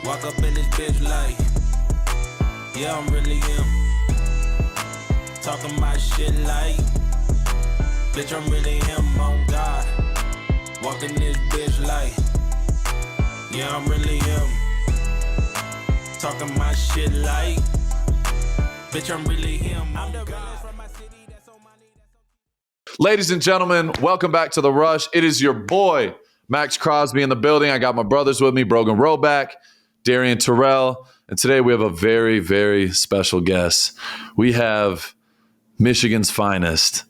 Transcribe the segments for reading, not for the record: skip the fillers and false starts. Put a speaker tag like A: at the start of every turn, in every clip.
A: Walk up in this bitch like, yeah, I'm really him. Talking my shit like, bitch, I'm really him, on God. Walking this bitch like, yeah, I'm really him. Talking my shit like, bitch, I'm really him, on God.
B: Ladies and gentlemen, welcome back to The Rush. It is your boy, Maxx Crosby, in the building. I got my brothers with me, Brogan Roback, Darian Terrell, and today we have a very, very special guest. We have Michigan's finest.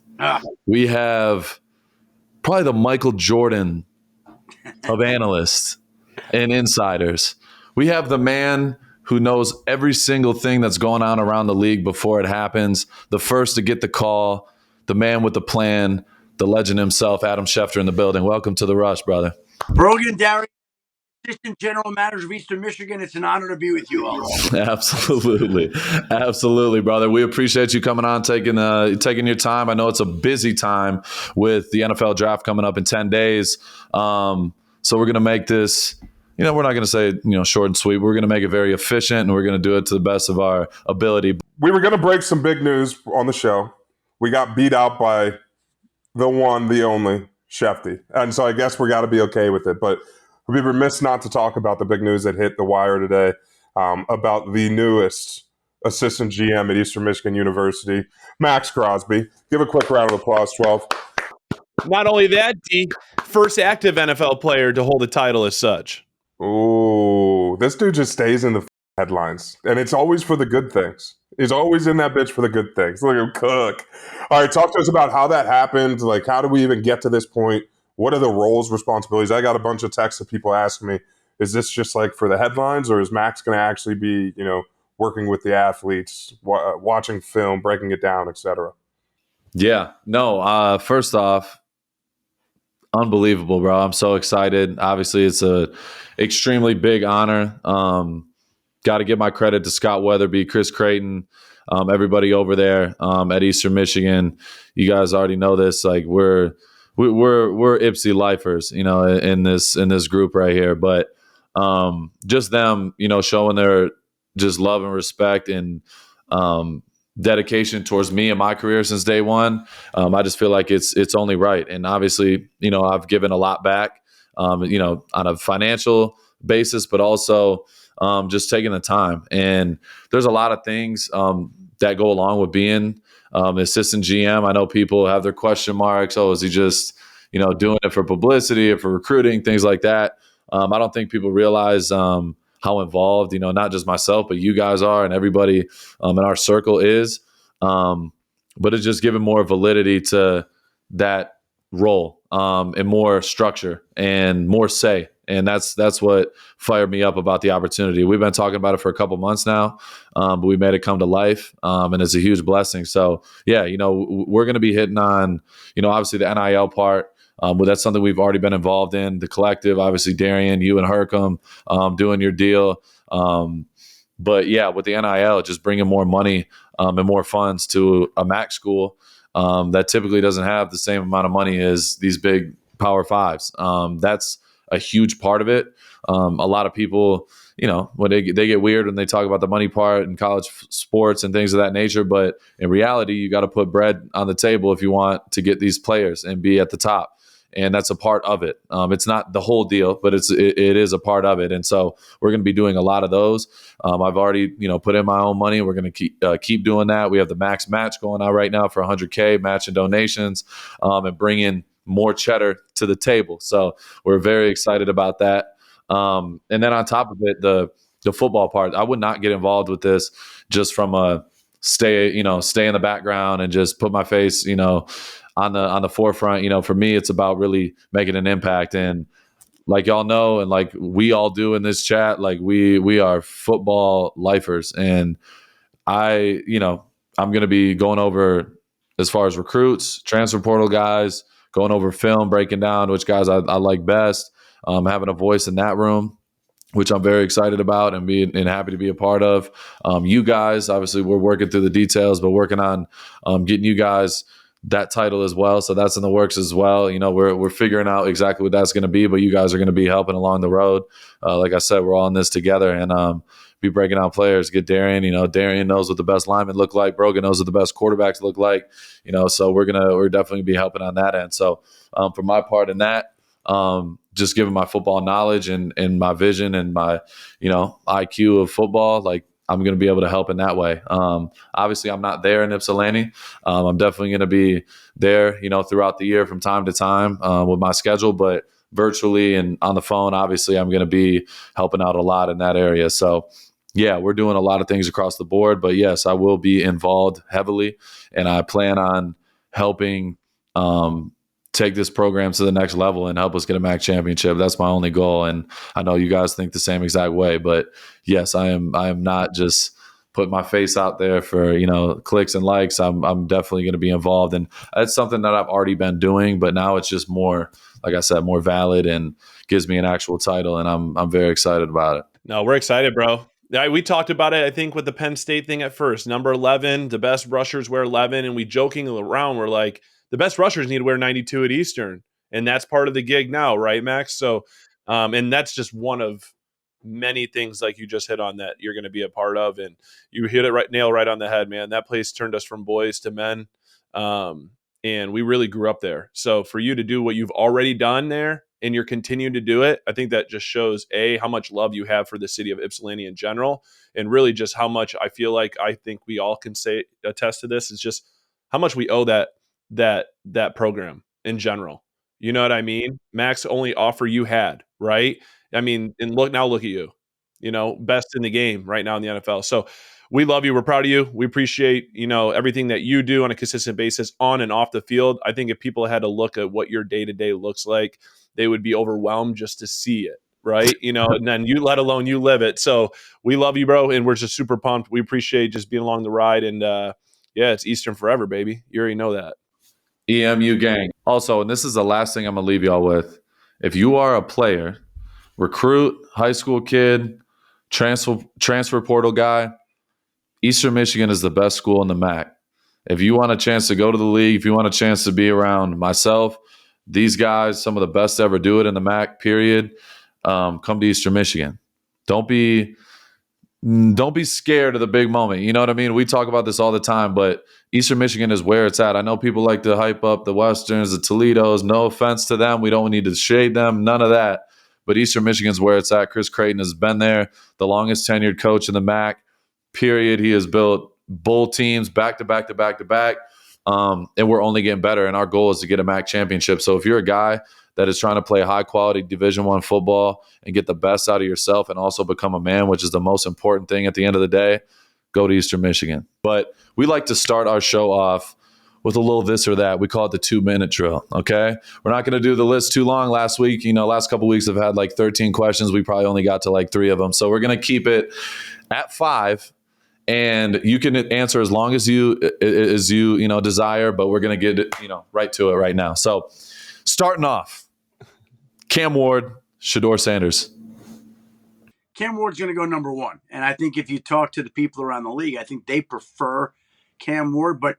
B: We have probably the Michael Jordan of analysts and insiders. We have the man who knows every single thing that's going on around the league before it happens, the first to get the call, the man with the plan, the legend himself, Adam Schefter, in the building. Welcome to The Rush, brother.
C: Brogan, Darian, Assistant General Manager of Eastern Michigan. It's an honor to be with you all.
B: Absolutely. Absolutely, brother. We appreciate you coming on, taking your time. I know it's a busy time with the NFL draft coming up in 10 days. So we're going to make this, we're not going to say, short and sweet. We're going to make it very efficient, and we're going to do it to the best of our ability.
D: We were going to break some big news on the show. We got beat out by the one, the only, Schefty. And so I guess we got to be okay with it. But we'd be remiss not to talk about the big news that hit the wire today about the newest assistant GM at Eastern Michigan University, Maxx Crosby. Give a quick round of applause, 12.
E: Not only that, D, first active NFL player to hold a title as such.
D: Ooh, this dude just stays in the headlines. And it's always for the good things. He's always in that bitch for the good things. Look at him cook. All right, talk to us about how that happened. Like, how did we even get to this point? What are the roles, responsibilities? I got a bunch of texts of people asking me, is this just like for the headlines, or is Max going to actually be, working with the athletes, watching film, breaking it down, et cetera?
B: Yeah. No, first off, unbelievable, bro. I'm so excited. Obviously, it's a extremely big honor. Got to give my credit to Scott Weatherby, Chris Creighton, everybody over there at Eastern Michigan. You guys already know this. Like we're Ypsi lifers, in this group right here. But just them, showing their just love and respect and dedication towards me and my career since day one. I just feel like it's only right. And obviously, I've given a lot back, on a financial basis, but also just taking the time. And there's a lot of things that go along with being assistant GM. I know people have their question marks. Oh, is he just, doing it for publicity or for recruiting, things like that? I don't think people realize how involved, not just myself, but you guys are, and everybody in our circle is. But it's just giving more validity to that role and more structure and more say. And that's what fired me up about the opportunity. We've been talking about it for a couple months now, but we made it come to life, and it's a huge blessing. So, yeah, we're going to be hitting on, obviously the NIL part. But that's something we've already been involved in. The collective, obviously, Darian, you and Hercom doing your deal. But, yeah, with the NIL, just bringing more money and more funds to a MAC school that typically doesn't have the same amount of money as these big Power Fives. That's a huge part of it. A lot of people, when they get weird when they talk about the money part in college sports and things of that nature. But in reality, you got to put bread on the table if you want to get these players and be at the top. And that's a part of it. It's not the whole deal, but it is a part of it. And so we're going to be doing a lot of those. I've already, put in my own money. We're going to keep doing that. We have the Max Match going on right now for $100K matching donations and bringing more cheddar to the table. So we're very excited about that. And then on top of it, the football part, I would not get involved with this just from a stay in the background and just put my face, on the forefront. For me, it's about really making an impact. And like y'all know, and like we all do in this chat, like we are football lifers. And I'm going to be going over as far as recruits, transfer portal guys, going over film, breaking down which guys I like best, having a voice in that room, which I'm very excited about and happy to be a part of. You guys, obviously, we're working through the details, but working on getting you guys that title as well. So that's in the works as well. We're figuring out exactly what that's going to be, but you guys are going to be helping along the road. Like I said, we're all in this together, and be breaking out players. Get Darian. Darian knows what the best linemen look like. Brogan knows what the best quarterbacks look like. So we're definitely be helping on that end. So for my part in that, just given my football knowledge and my vision and my IQ of football, like, I'm going to be able to help in that way. Obviously, I'm not there in Ypsilanti. I'm definitely going to be there, throughout the year from time to time with my schedule, but virtually and on the phone, obviously, I'm going to be helping out a lot in that area. So, yeah, we're doing a lot of things across the board. But, yes, I will be involved heavily, and I plan on helping take this program to the next level and help us get a MAC championship. That's my only goal. And I know you guys think the same exact way, but yes, I am not just putting my face out there for, clicks and likes. I'm definitely going to be involved. And that's something that I've already been doing, but now it's just more, like I said, more valid and gives me an actual title. And I'm very excited about it.
E: No, we're excited, bro. Yeah, we talked about it, I think, with the Penn State thing at first. Number 11, the best rushers wear 11. And we joking around, we're like, the best rushers need to wear 92 at Eastern. And that's part of the gig now, right, Max? So, and that's just one of many things like you just hit on that you're going to be a part of. And you hit it nail right on the head, man. That place turned us from boys to men. And we really grew up there. So for you to do what you've already done there and you're continuing to do it, I think that just shows, A, how much love you have for the city of Ypsilanti in general. And really just how much I feel like I think we all can attest to this is just how much we owe that program in general. You know what I mean? Max, only offer you had, right? I mean, and look at you, best in the game right now in the NFL. So we love you. We're proud of you. We appreciate, everything that you do on a consistent basis on and off the field. I think if people had to look at what your day-to-day looks like, they would be overwhelmed just to see it. Right. And then let alone you live it. So we love you, bro. And we're just super pumped. We appreciate just being along the ride. And yeah, it's Eastern forever, baby. You already know that.
B: EMU gang. Also, and this is the last thing I'm going to leave y'all with. If you are a player, recruit, high school kid, transfer portal guy, Eastern Michigan is the best school in the MAC. If you want a chance to go to the league, if you want a chance to be around myself, these guys, some of the best to ever do it in the MAC, period, come to Eastern Michigan. Don't be scared of the big moment. You know what I mean? We talk about this all the time, but Eastern Michigan is where it's at. I know people like to hype up the Westerns, the Toledos. No offense to them. We don't need to shade them. None of that. But Eastern Michigan's where it's at. Chris Creighton has been there, the longest tenured coach in the MAC, period. He has built bowl teams back to back to back to back. And we're only getting better. And our goal is to get a MAC championship. So if you're a guy that is trying to play high quality Division I football and get the best out of yourself and also become a man, which is the most important thing at the end of the day, go to Eastern Michigan. But we like to start our show off with a little this or that. We call it the 2-minute drill, okay? We're not going to do the list too long. Last couple weeks I've had like 13 questions. We probably only got to like 3 of them. So we're going to keep it at 5. And you can answer as long as you desire, but we're going to get right to it right now. So starting off, Cam Ward, Shedeur Sanders.
C: Cam Ward's going to go number 1. And I think if you talk to the people around the league, I think they prefer Cam Ward. But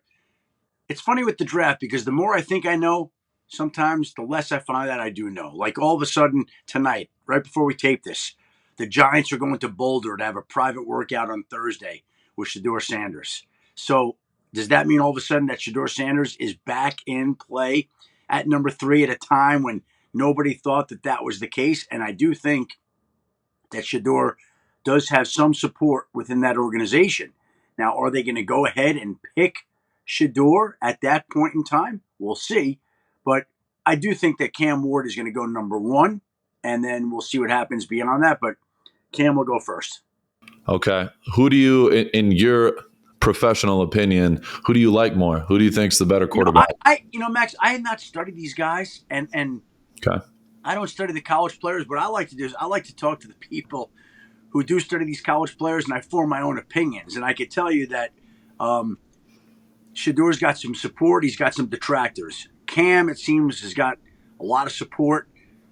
C: it's funny with the draft because the more I think I know, sometimes the less I find that I do know. Like all of a sudden tonight, right before we tape this, the Giants are going to Boulder to have a private workout on Thursday with Shedeur Sanders. So does that mean all of a sudden that Shedeur Sanders is back in play at number 3 at a time when nobody thought that was the case? And I do think that Shedeur does have some support within that organization. Now, are they going to go ahead and pick Shedeur at that point in time? We'll see. But I do think that Cam Ward is going to go number 1, and then we'll see what happens beyond that. But Cam will go first. Okay.
B: Who do you, in your professional opinion, who do you like more? Who do you think's the better quarterback?
C: Max, I have not studied these guys, and
B: okay.
C: I don't study the college players. What I like to do is I like to talk to the people who do study these college players, and I form my own opinions. And I could tell you that Shedeur's got some support. He's got some detractors. Cam, it seems, has got a lot of support.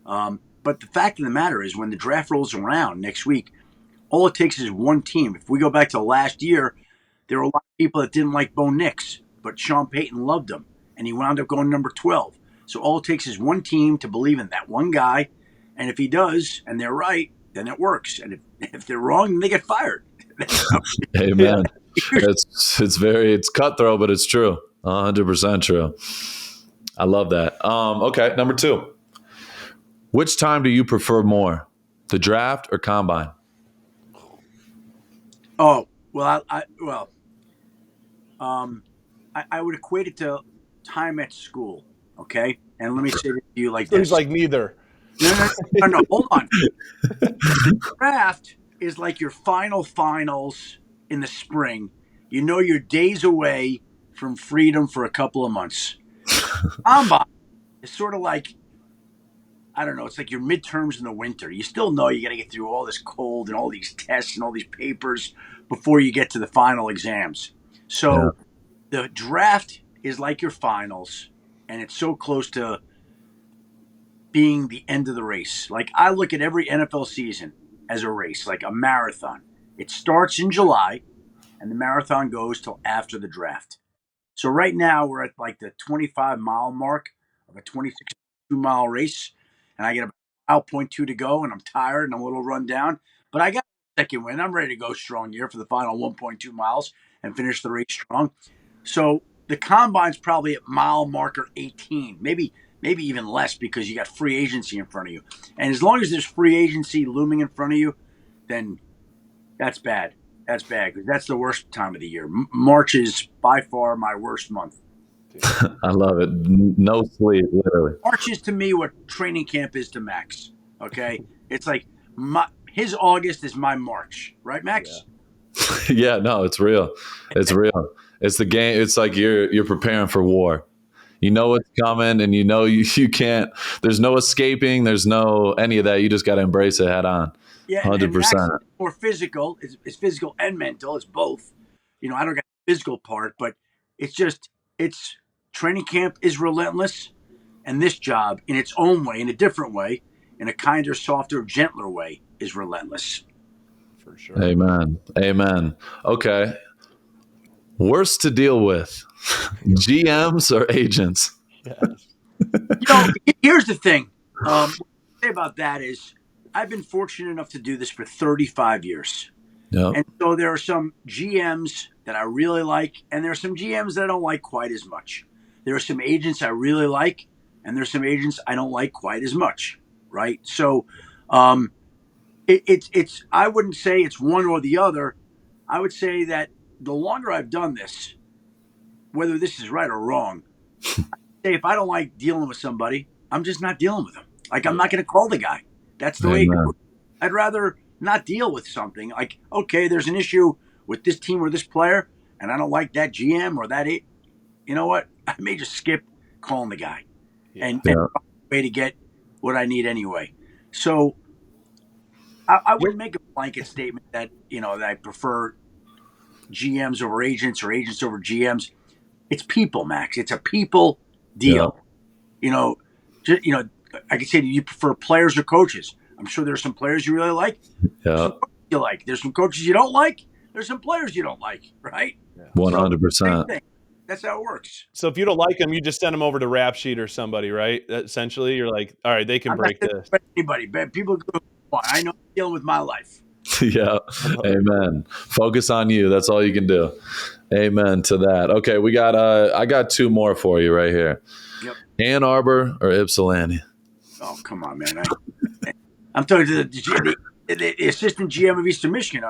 C: But the fact of the matter is when the draft rolls around next week, all it takes is one team. If we go back to last year, there were a lot of people that didn't like Bo Nix, but Sean Payton loved him. and he wound up going number 12. So all it takes is one team to believe in that one guy, and if he does, and they're right, then it works. And if they're wrong, then they get fired.
B: Amen. It's cutthroat, but it's true. 100% true. I love that. Okay, number 2. Which time do you prefer more, the draft or combine?
C: Oh, well, I would equate it to time at school. Okay, and let me say this to you like this.
E: He's like neither.
C: No, hold on. The draft is like your finals in the spring. You know you're days away from freedom for a couple of months. Combine is sort of like, I don't know, it's like your midterms in the winter. You still know you got to get through all this cold and all these tests and all these papers before you get to the final exams. So the draft is like your finals, and it's so close to being the end of the race. Like, I look at every NFL season as a race, like a marathon. It starts in July, and the marathon goes till after the draft. So right now we're at like the 25-mile mark of a 26-mile race, and I get about 1.2 to go, and I'm tired and I'm a little run down. But I got a second win. I'm ready to go strong here for the final 1.2 miles and finish the race strong. So the combine's probably at mile marker 18, maybe even less, because you got free agency in front of you. And as long as there's free agency looming in front of you, then that's bad. That's bad, because that's the worst time of the year. March is by far my worst month.
B: I love it. No sleep, literally.
C: March is to me what training camp is to Max. Okay? It's like his August is my March. Right, Max?
B: Yeah, no, it's real. It's real. It's the game. It's like you're preparing for war. You know what's coming, and you know you can't. There's no escaping. There's no any of that. You just got to embrace it head on.
C: Yeah,
B: 100%.
C: More physical. It's physical and mental. It's both. You know, I don't got the physical part, but it's training camp is relentless, and this job, in its own way, in a different way, in a kinder, softer, gentler way, is relentless.
E: For sure.
B: Amen. Okay. Worst to deal with, GMs or agents?
C: Yes. Here's the thing. What I say about that is, I've been fortunate enough to do this for 35 years.
B: Yep.
C: And so there are some GMs that I really like, and there are some GMs that I don't like quite as much. There are some agents I really like, and there's some agents I don't like quite as much, right? So it's I wouldn't say it's one or the other. I would say that the longer I've done this, whether this is right or wrong, I say if I don't like dealing with somebody, I'm just not dealing with them. Like, I'm not going to call the guy. That's the way it goes. I'd rather not deal with something. Like, okay, there's an issue with this team or this player, and I don't like that GM or that. You know what? I may just skip calling the guy and find a way to get what I need anyway. So I wouldn't make a blanket statement that, that I prefer GMs over agents or agents over GMs. It's people, Max. It's a people deal. Yeah. I could say, do you prefer players or coaches? I'm sure there's some players you really like.
B: Yeah.
C: You like. There's some coaches you don't like. There's some players you don't like, right?
B: 100%.
C: That's how it works.
E: So if you don't like them, you just send them over to Rap Sheet or somebody, right? Essentially, you're like, all right, they can break this.
C: Anybody, but people go, I know I'm dealing with my life.
B: Yeah. Amen. Focus on you. That's all you can do. Amen to that. Okay, we got I got 2 more for you right here.
C: Yep.
B: Ann Arbor or Ypsilanti?
C: Oh, come on, man. I'm talking to the assistant GM of Eastern Michigan.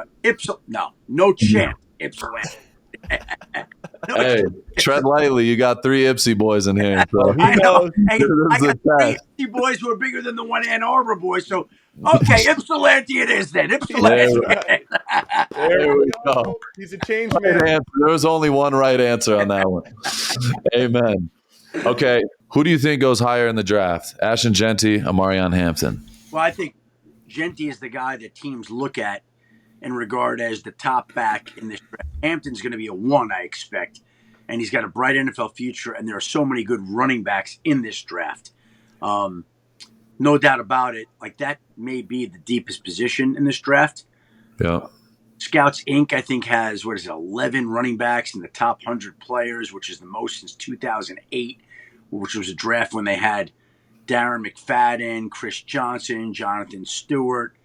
C: No chance. Ypsilanti.
B: Hey, tread lightly. You got 3 Ipsy boys in here. So.
C: I know. Hey, I got 3 Ipsy boys who are bigger than the one Ann Arbor boys. So, okay, Ypsilanti it is then. Ypsilanti.
B: There we go.
E: He's a change man.
B: There was only one right answer on that one. Amen. Okay, who do you think goes higher in the draft? Ashton, Jeanty, Omarian, Hampton?
C: Well, I think Jeanty is the guy that teams look at and regard as the top back in this draft. Hampton's going to be a 1, I expect, and he's got a bright NFL future, and there are so many good running backs in this draft. No doubt about it. Like, that may be the deepest position in this draft.
B: Yeah.
C: Scouts Inc., I think, has, 11 running backs in the top 100 players, which is the most since 2008, which was a draft when they had Darren McFadden, Chris Johnson, Jonathan Stewart,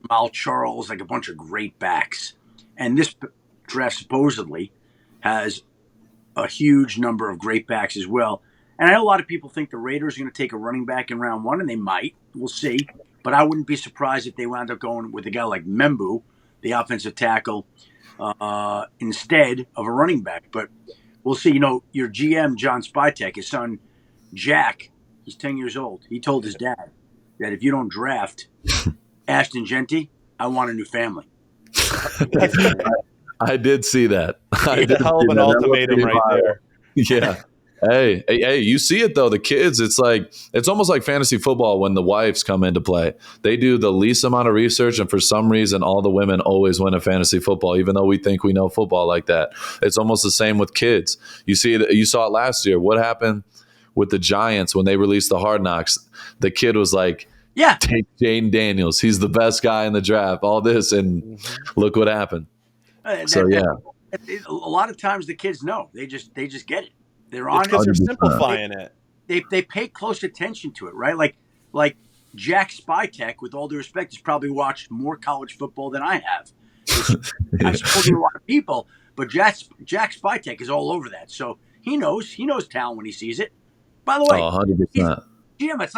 C: Mal Charles, like a bunch of great backs. And this draft supposedly has a huge number of great backs as well. And I know a lot of people think the Raiders are going to take a running back in round 1, and they might. We'll see. But I wouldn't be surprised if they wound up going with a guy like Membu, the offensive tackle, instead of a running back. But we'll see. Your GM, John Spytek, his son, Jack, he's 10 years old. He told his dad that if you don't draft Ashton Jeanty, I want a new family.
B: I did see that.
E: Hell of an ultimatum right there.
B: Yeah. Hey, you see it though. The kids, it's almost like fantasy football when the wives come into play. They do the least amount of research, and for some reason, all the women always win in fantasy football, even though we think we know football like that. It's almost the same with kids. You saw it last year. What happened with the Giants when they released the Hard Knocks? The kid was like,
C: "Yeah,
B: take Jaden Daniels. He's the best guy in the draft." All this, and look what happened. A
C: lot of times the kids know. They just get it. They're on
E: because
C: it.
E: they're simplifying it.
C: They pay close attention to it, right? Like Jack Spytek, with all due respect, has probably watched more college football than I have. I've spoken to a lot of people, but Jack Spytek is all over that. So he knows talent when he sees it. By the way,
B: 100%.
C: Jim, it's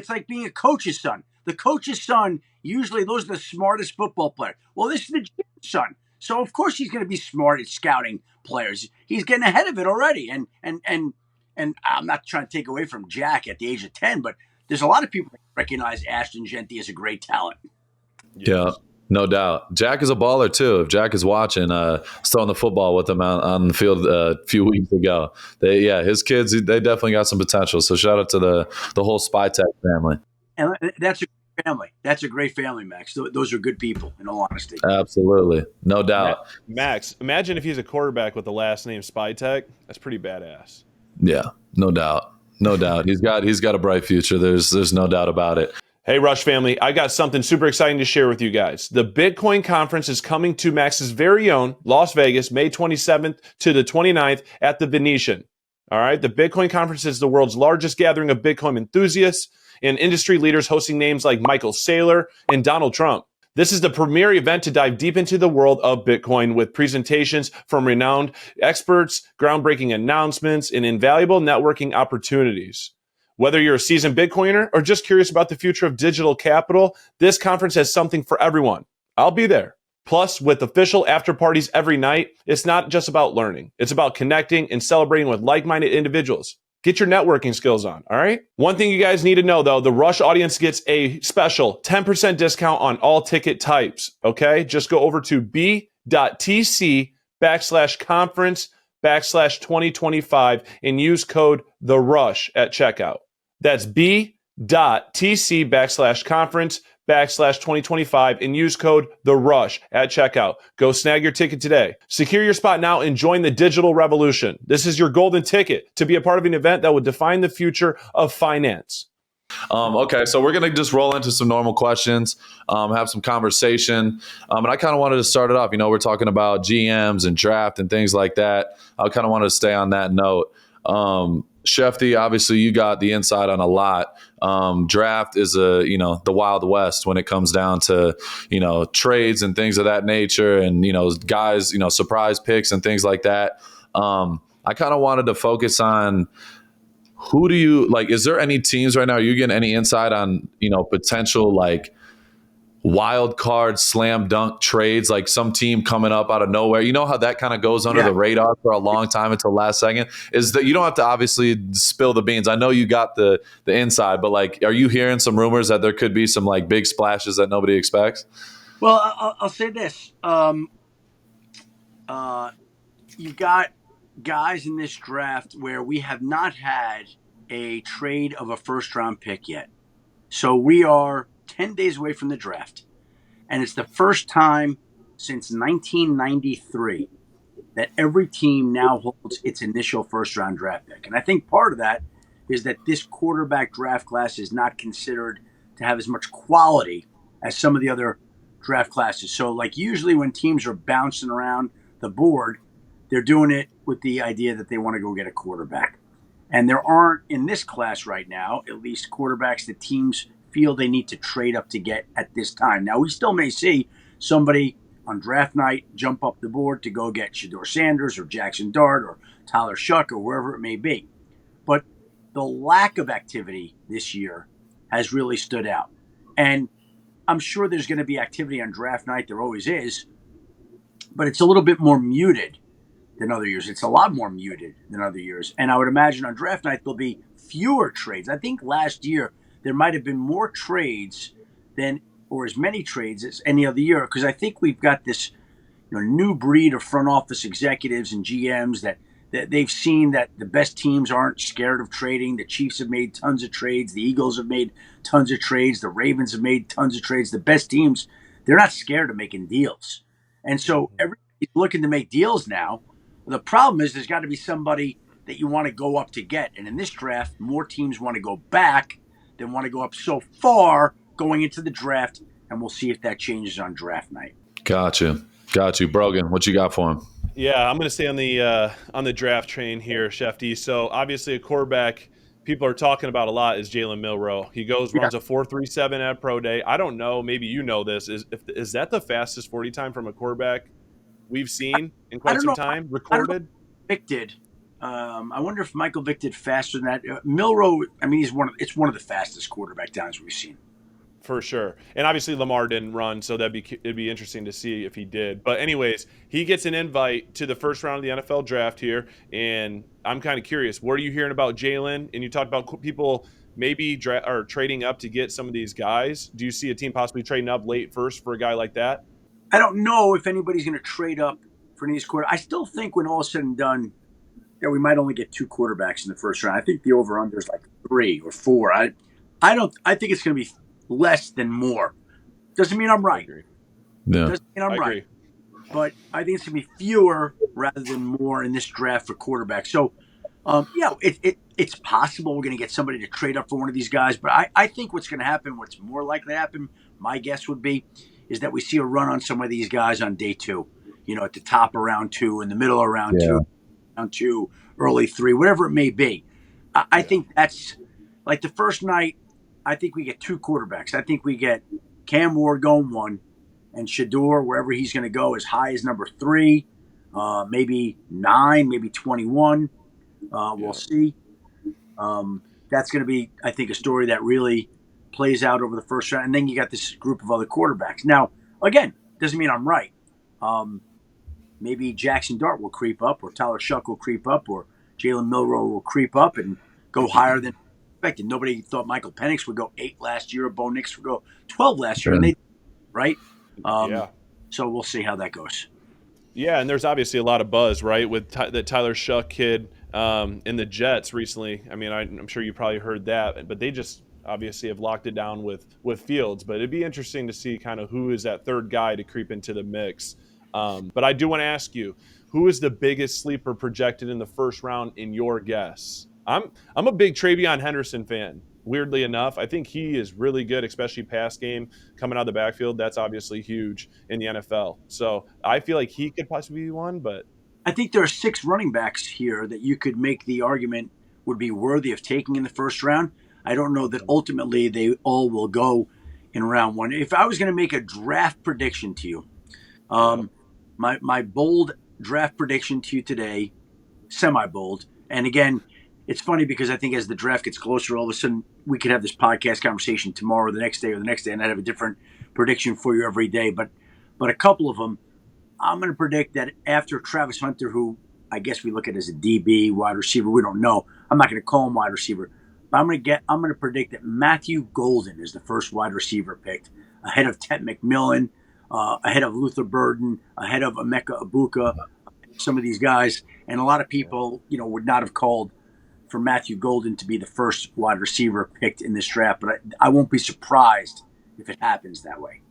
C: like being a coach's son. The coach's son, usually those are the smartest football players. Well, this is the GM's son. So of course he's going to be smart at scouting players. He's getting ahead of it already. And I'm not trying to take away from Jack at the age of 10, but there's a lot of people that recognize Ashton Jeanty as a great talent.
B: Yeah, no doubt. Jack is a baller too. If Jack is watching, throwing the football with him on the field a few weeks ago. His kids, they definitely got some potential. So shout out to the whole Spytek family.
C: And that's a great family. That's a great family, Max. Those are good people, in all honesty.
B: Absolutely. No doubt.
E: Max, imagine if he's a quarterback with the last name Spytek. That's pretty badass.
B: Yeah, no doubt. No doubt. He's got a bright future. There's no doubt about it.
E: Hey, Rush family, I got something super exciting to share with you guys. The Bitcoin conference is coming to Max's very own Las Vegas, May 27th to the 29th at the Venetian. All right. The Bitcoin conference is the world's largest gathering of Bitcoin enthusiasts and industry leaders, hosting names like Michael Saylor and Donald Trump. This is the premier event to dive deep into the world of Bitcoin with presentations from renowned experts, groundbreaking announcements, and invaluable networking opportunities. Whether you're a seasoned Bitcoiner or just curious about the future of digital capital, this conference has something for everyone. I'll be there. Plus, with official after parties every night, it's not just about learning. It's about connecting and celebrating with like-minded individuals. Get your networking skills on, all right? One thing you guys need to know, though, the Rush audience gets a special 10% discount on all ticket types, okay? Just go over to b.tc/conference/2025 and use code THERUSH at checkout. That's b.tc/conference/2025 and use code THERUSH at checkout. Go snag your ticket today. Secure your spot now and join the digital revolution. This is your golden ticket to be a part of an event that will define the future of finance.
B: Okay, so we're going to just roll into some normal questions, have some conversation. And I kind of wanted to start it off. We're talking about GMs and draft and things like that. I kind of wanted to stay on that note. Schefty, obviously you got the inside on a lot. Draft is the Wild West when it comes down to, trades and things of that nature and, guys, surprise picks and things like that. I kind of wanted to focus on who do you like, is there any teams right now, are you getting any insight on, potential like wild card slam dunk trades, like some team coming up out of nowhere? You know how that kind of goes under the radar for a long time until last second? Is that you don't have to obviously spill the beans. I know you got the inside, but like, are you hearing some rumors that there could be some like big splashes that nobody expects?
C: Well, I'll say this. You've got guys in this draft where we have not had a trade of a first round pick yet. So we are 10 days away from the draft. And it's the first time since 1993 that every team now holds its initial first round draft pick. And I think part of that is that this quarterback draft class is not considered to have as much quality as some of the other draft classes. So like usually when teams are bouncing around the board, they're doing it with the idea that they want to go get a quarterback. And there aren't in this class right now, at least quarterbacks that teams feel they need to trade up to get at this time. Now we still may see somebody on draft night jump up the board to go get Shedeur Sanders or Jackson Dart or Tyler Shuck or wherever it may be. But the lack of activity this year has really stood out. And I'm sure there's going to be activity on draft night. There always is. But it's a little bit more muted than other years. It's a lot more muted than other years. And I would imagine on draft night, there'll be fewer trades. I think last year there might have been more trades than, or as many trades as any other year. Because I think we've got this new breed of front office executives and GMs that they've seen that the best teams aren't scared of trading. The Chiefs have made tons of trades. The Eagles have made tons of trades. The Ravens have made tons of trades. The best teams, they're not scared of making deals. And so everybody's looking to make deals now. The problem is there's got to be somebody that you want to go up to get. And in this draft, more teams want to go back than want to go up so far going into the draft. And we'll see if that changes on draft night.
B: Got you. Brogan, what you got for him?
E: Yeah, I'm going to stay on the draft train here, Schefty. So obviously a quarterback people are talking about a lot is Jalen Milroe. He runs a 4.37 at pro day. I don't know, maybe you know this. Is that the fastest 40 time from a quarterback we've seen in quite some time recorded?
C: Vick did. I wonder if Michael Vick did faster than that. Milroe, I mean, it's one of the fastest quarterback times we've seen.
E: For sure. And obviously Lamar didn't run, so it'd be interesting to see if he did. But anyways, he gets an invite to the first round of the NFL draft here, and I'm kind of curious, what are you hearing about Jalen? And you talked about people maybe trading up to get some of these guys. Do you see a team possibly trading up late first for a guy like that?
C: I don't know if anybody's going to trade up for any of these quarterbacks. I still think when all is said and done, we might only get 2 quarterbacks in the first round. I think the over-under is like 3 or 4. I think it's going to be less than more. Doesn't mean I'm right. Doesn't mean I'm right. But I think it's going to be fewer rather than more in this draft for quarterbacks. So, it's possible we're going to get somebody to trade up for one of these guys. But I think what's going to happen, what's more likely to happen, my guess would be, is that we see a run on some of these guys on day 2. At the top of round 2, in the middle of round 2, round 2, early 3, whatever it may be. I think that's like the first night. I think we get 2 quarterbacks. I think we get Cam Ward going 1, and Shedeur, wherever he's going to go, as high as number 3, maybe 9, maybe 21. We'll see. That's going to be, I think, a story that really plays out over the first round. And then you got this group of other quarterbacks. Now, again, doesn't mean I'm right. Maybe Jackson Dart will creep up, or Tyler Shuck will creep up, or Jalen Milroe will creep up and go higher than expected. Nobody thought Michael Penix would go 8 last year, or Bo Nix would go 12 last year, and they right. So we'll see how that goes.
E: Yeah, and there's obviously a lot of buzz, right, with the Tyler Shuck kid in the Jets recently. I mean, I'm sure you probably heard that, but they just obviously have locked it down with Fields. But it'd be interesting to see kind of who is that third guy to creep into the mix. But I do want to ask you, who is the biggest sleeper projected in the first round in your guess? I'm a big Travion Henderson fan. Weirdly enough, I think he is really good, especially pass game coming out of the backfield. That's obviously huge in the NFL. So I feel like he could possibly be one, but
C: I think there are 6 running backs here that you could make the argument would be worthy of taking in the first round. I don't know that ultimately they all will go in round 1. If I was going to make a draft prediction to you, my bold draft prediction to you today, semi-bold, and again, it's funny because I think as the draft gets closer, all of a sudden we could have this podcast conversation tomorrow or the next day, and I'd have a different prediction for you every day. But a couple of them, I'm going to predict that after Travis Hunter, who I guess we look at as a DB, wide receiver, we don't know. I'm not going to call him wide receiver. But I'm going to predict that Matthew Golden is the first wide receiver picked, ahead of Ted McMillan, ahead of Luther Burden, ahead of Emeka Ibuka, some of these guys. And a lot of people, would not have called for Matthew Golden to be the first wide receiver picked in this draft. But I won't be surprised if it happens that way.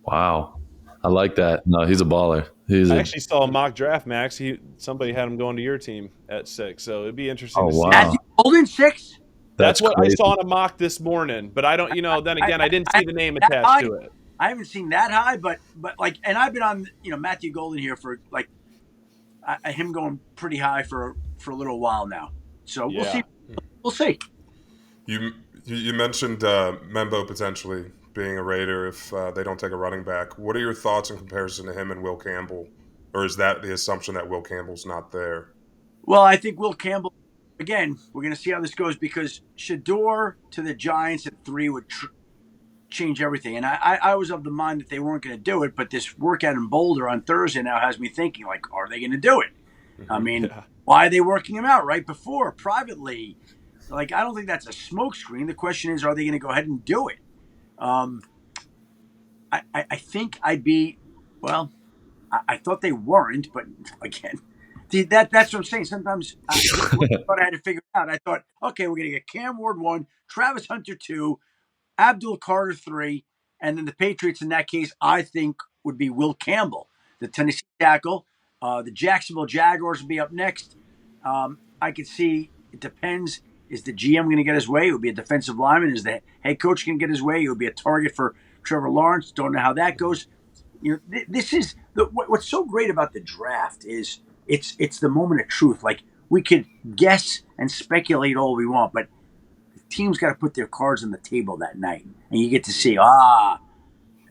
B: Wow. I like that. No, he's a baller.
E: I actually saw a mock draft, Max. Somebody had him going to your team at 6, so it'd be interesting to see.
C: Matthew Golden 6?
E: That's what
B: crazy.
E: I saw in a mock this morning, but I don't, then again, I didn't see the name attached to it.
C: I haven't seen that high, but like, and I've been on Matthew Golden here for like him going pretty high for a little while now. So we'll see. We'll see.
D: You mentioned Membo potentially being a Raider if they don't take a running back. What are your thoughts in comparison to him and Will Campbell? Or is that the assumption that Will Campbell's not there?
C: Well, I think Will Campbell, again, we're going to see how this goes because Shedeur to the Giants at 3 would change everything. And I was of the mind that they weren't going to do it, but this workout in Boulder on Thursday now has me thinking, like, are they going to do it? I mean, why are they working him out right before, privately? Like, I don't think that's a smokescreen. The question is, are they going to go ahead and do it? I think I'd be, well, I thought they weren't, but again, that's what I'm saying. Sometimes I thought I had to figure it out. I thought, okay, we're going to get Cam Ward 1, Travis Hunter 2, Abdul Carter 3, and then the Patriots in that case, I think, would be Will Campbell, the Tennessee tackle. The Jacksonville Jaguars will be up next. I could see, it depends. Is the GM going to get his way? It would be a defensive lineman. Is the head coach going to get his way? It would be a target for Trevor Lawrence. Don't know how that goes. This is what's so great about the draft is it's the moment of truth. Like, we could guess and speculate all we want, but the team's got to put their cards on the table that night, and you get to see the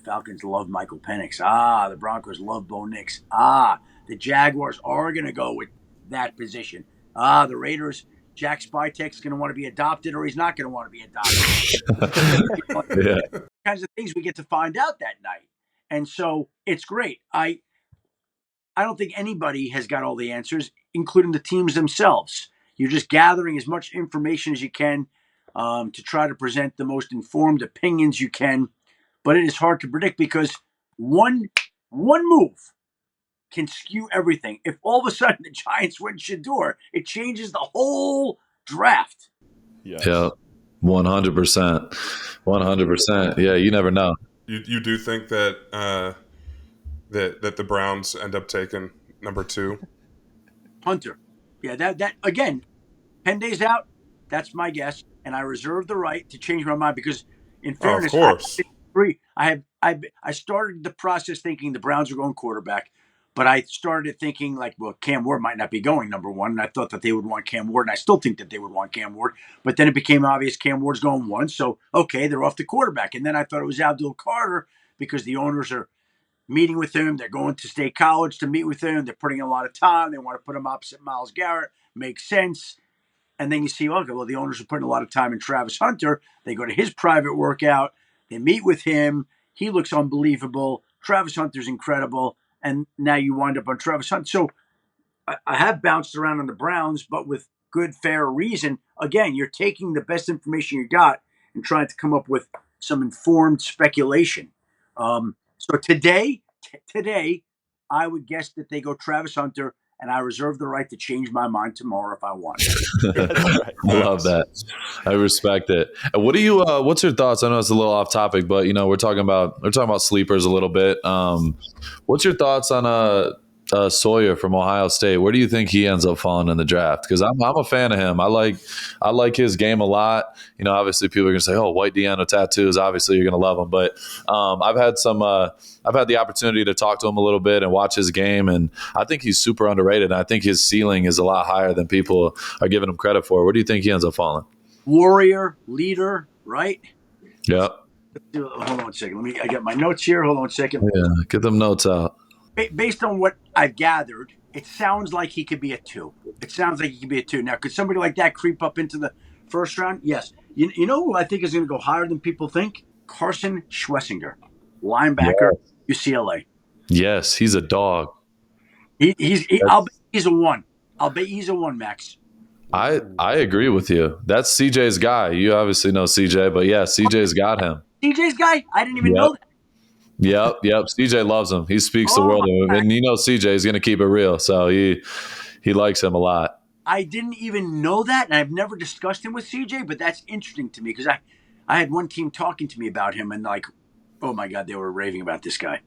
C: Falcons love Michael Penix. The Broncos love Bo Nix. The Jaguars are going to go with that position. The Raiders, Jack Spytek's going to want to be adopted, or he's not going to want to be adopted.
B: Yeah.
C: Kinds of things we get to find out that night. And so it's great. I don't think anybody has got all the answers, including the teams themselves. You're just gathering as much information as you can to try to present the most informed opinions you can. But it is hard to predict because one move can skew everything. If all of a sudden the Giants win Shedeur, it changes the whole draft.
E: Yes.
B: Yeah, 100%. 100%. Yeah, you never know.
D: You do think that that the Browns end up taking number 2?
C: Hunter. Yeah, that again, 10 days out, that's my guess. And I reserve the right to change my mind because, in fairness,
D: of course.
C: I started the process thinking the Browns are going quarterback, but I started thinking like, well, Cam Ward might not be going number 1, and I thought that they would want Cam Ward, and I still think that they would want Cam Ward. But then it became obvious Cam Ward's going 1, so okay, they're off the quarterback. And then I thought it was Abdul Carter because the owners are meeting with him. They're going to State College to meet with him. They're putting a lot of time. They want to put him opposite Myles Garrett. Makes sense. And then you see, okay, well, the owners are putting a lot of time in Travis Hunter. They go to his private workout. They meet with him. He looks unbelievable. Travis Hunter's incredible. And now you wind up on Travis Hunter. So I have bounced around on the Browns, but with good, fair reason. Again, you're taking the best information you got and trying to come up with some informed speculation. So today, I would guess that they go Travis Hunter, and I reserve the right to change my mind tomorrow if I want.
B: I love that. I respect it. And what do you? What's your thoughts? I know it's a little off topic, but we're talking about sleepers a little bit. What's your thoughts on Sawyer from Ohio State? Where do you think he ends up falling in the draft? Because I'm a fan of him. I like his game a lot. Obviously people are gonna say, "Oh, white Deanna tattoos." Obviously, you're gonna love him. But I've had the opportunity to talk to him a little bit and watch his game, and I think he's super underrated. And I think his ceiling is a lot higher than people are giving him credit for. Where do you think he ends up falling?
C: Warrior, leader, right?
B: Yep.
C: Hold on a second. I got my notes here. Hold on a second.
B: Yeah, get them notes out.
C: Based on what I've gathered, it sounds like he could be a 2. It sounds like he could be a 2. Now, could somebody like that creep up into the first round? Yes. You know who I think is going to go higher than people think? Carson Schwessinger, linebacker, UCLA.
B: Yes, he's a dog.
C: I'll bet he's a 1. I'll bet he's a 1, Max.
B: I agree with you. That's CJ's guy. You obviously know CJ, but yeah, CJ's got him.
C: CJ's guy? I didn't even know that.
B: Yep. CJ loves him. He speaks the world of him. And CJ is going to keep it real. So he likes him a lot.
C: I didn't even know that, and I've never discussed him with CJ, but that's interesting to me because I had one team talking to me about him, and like, oh my God, they were raving about this guy.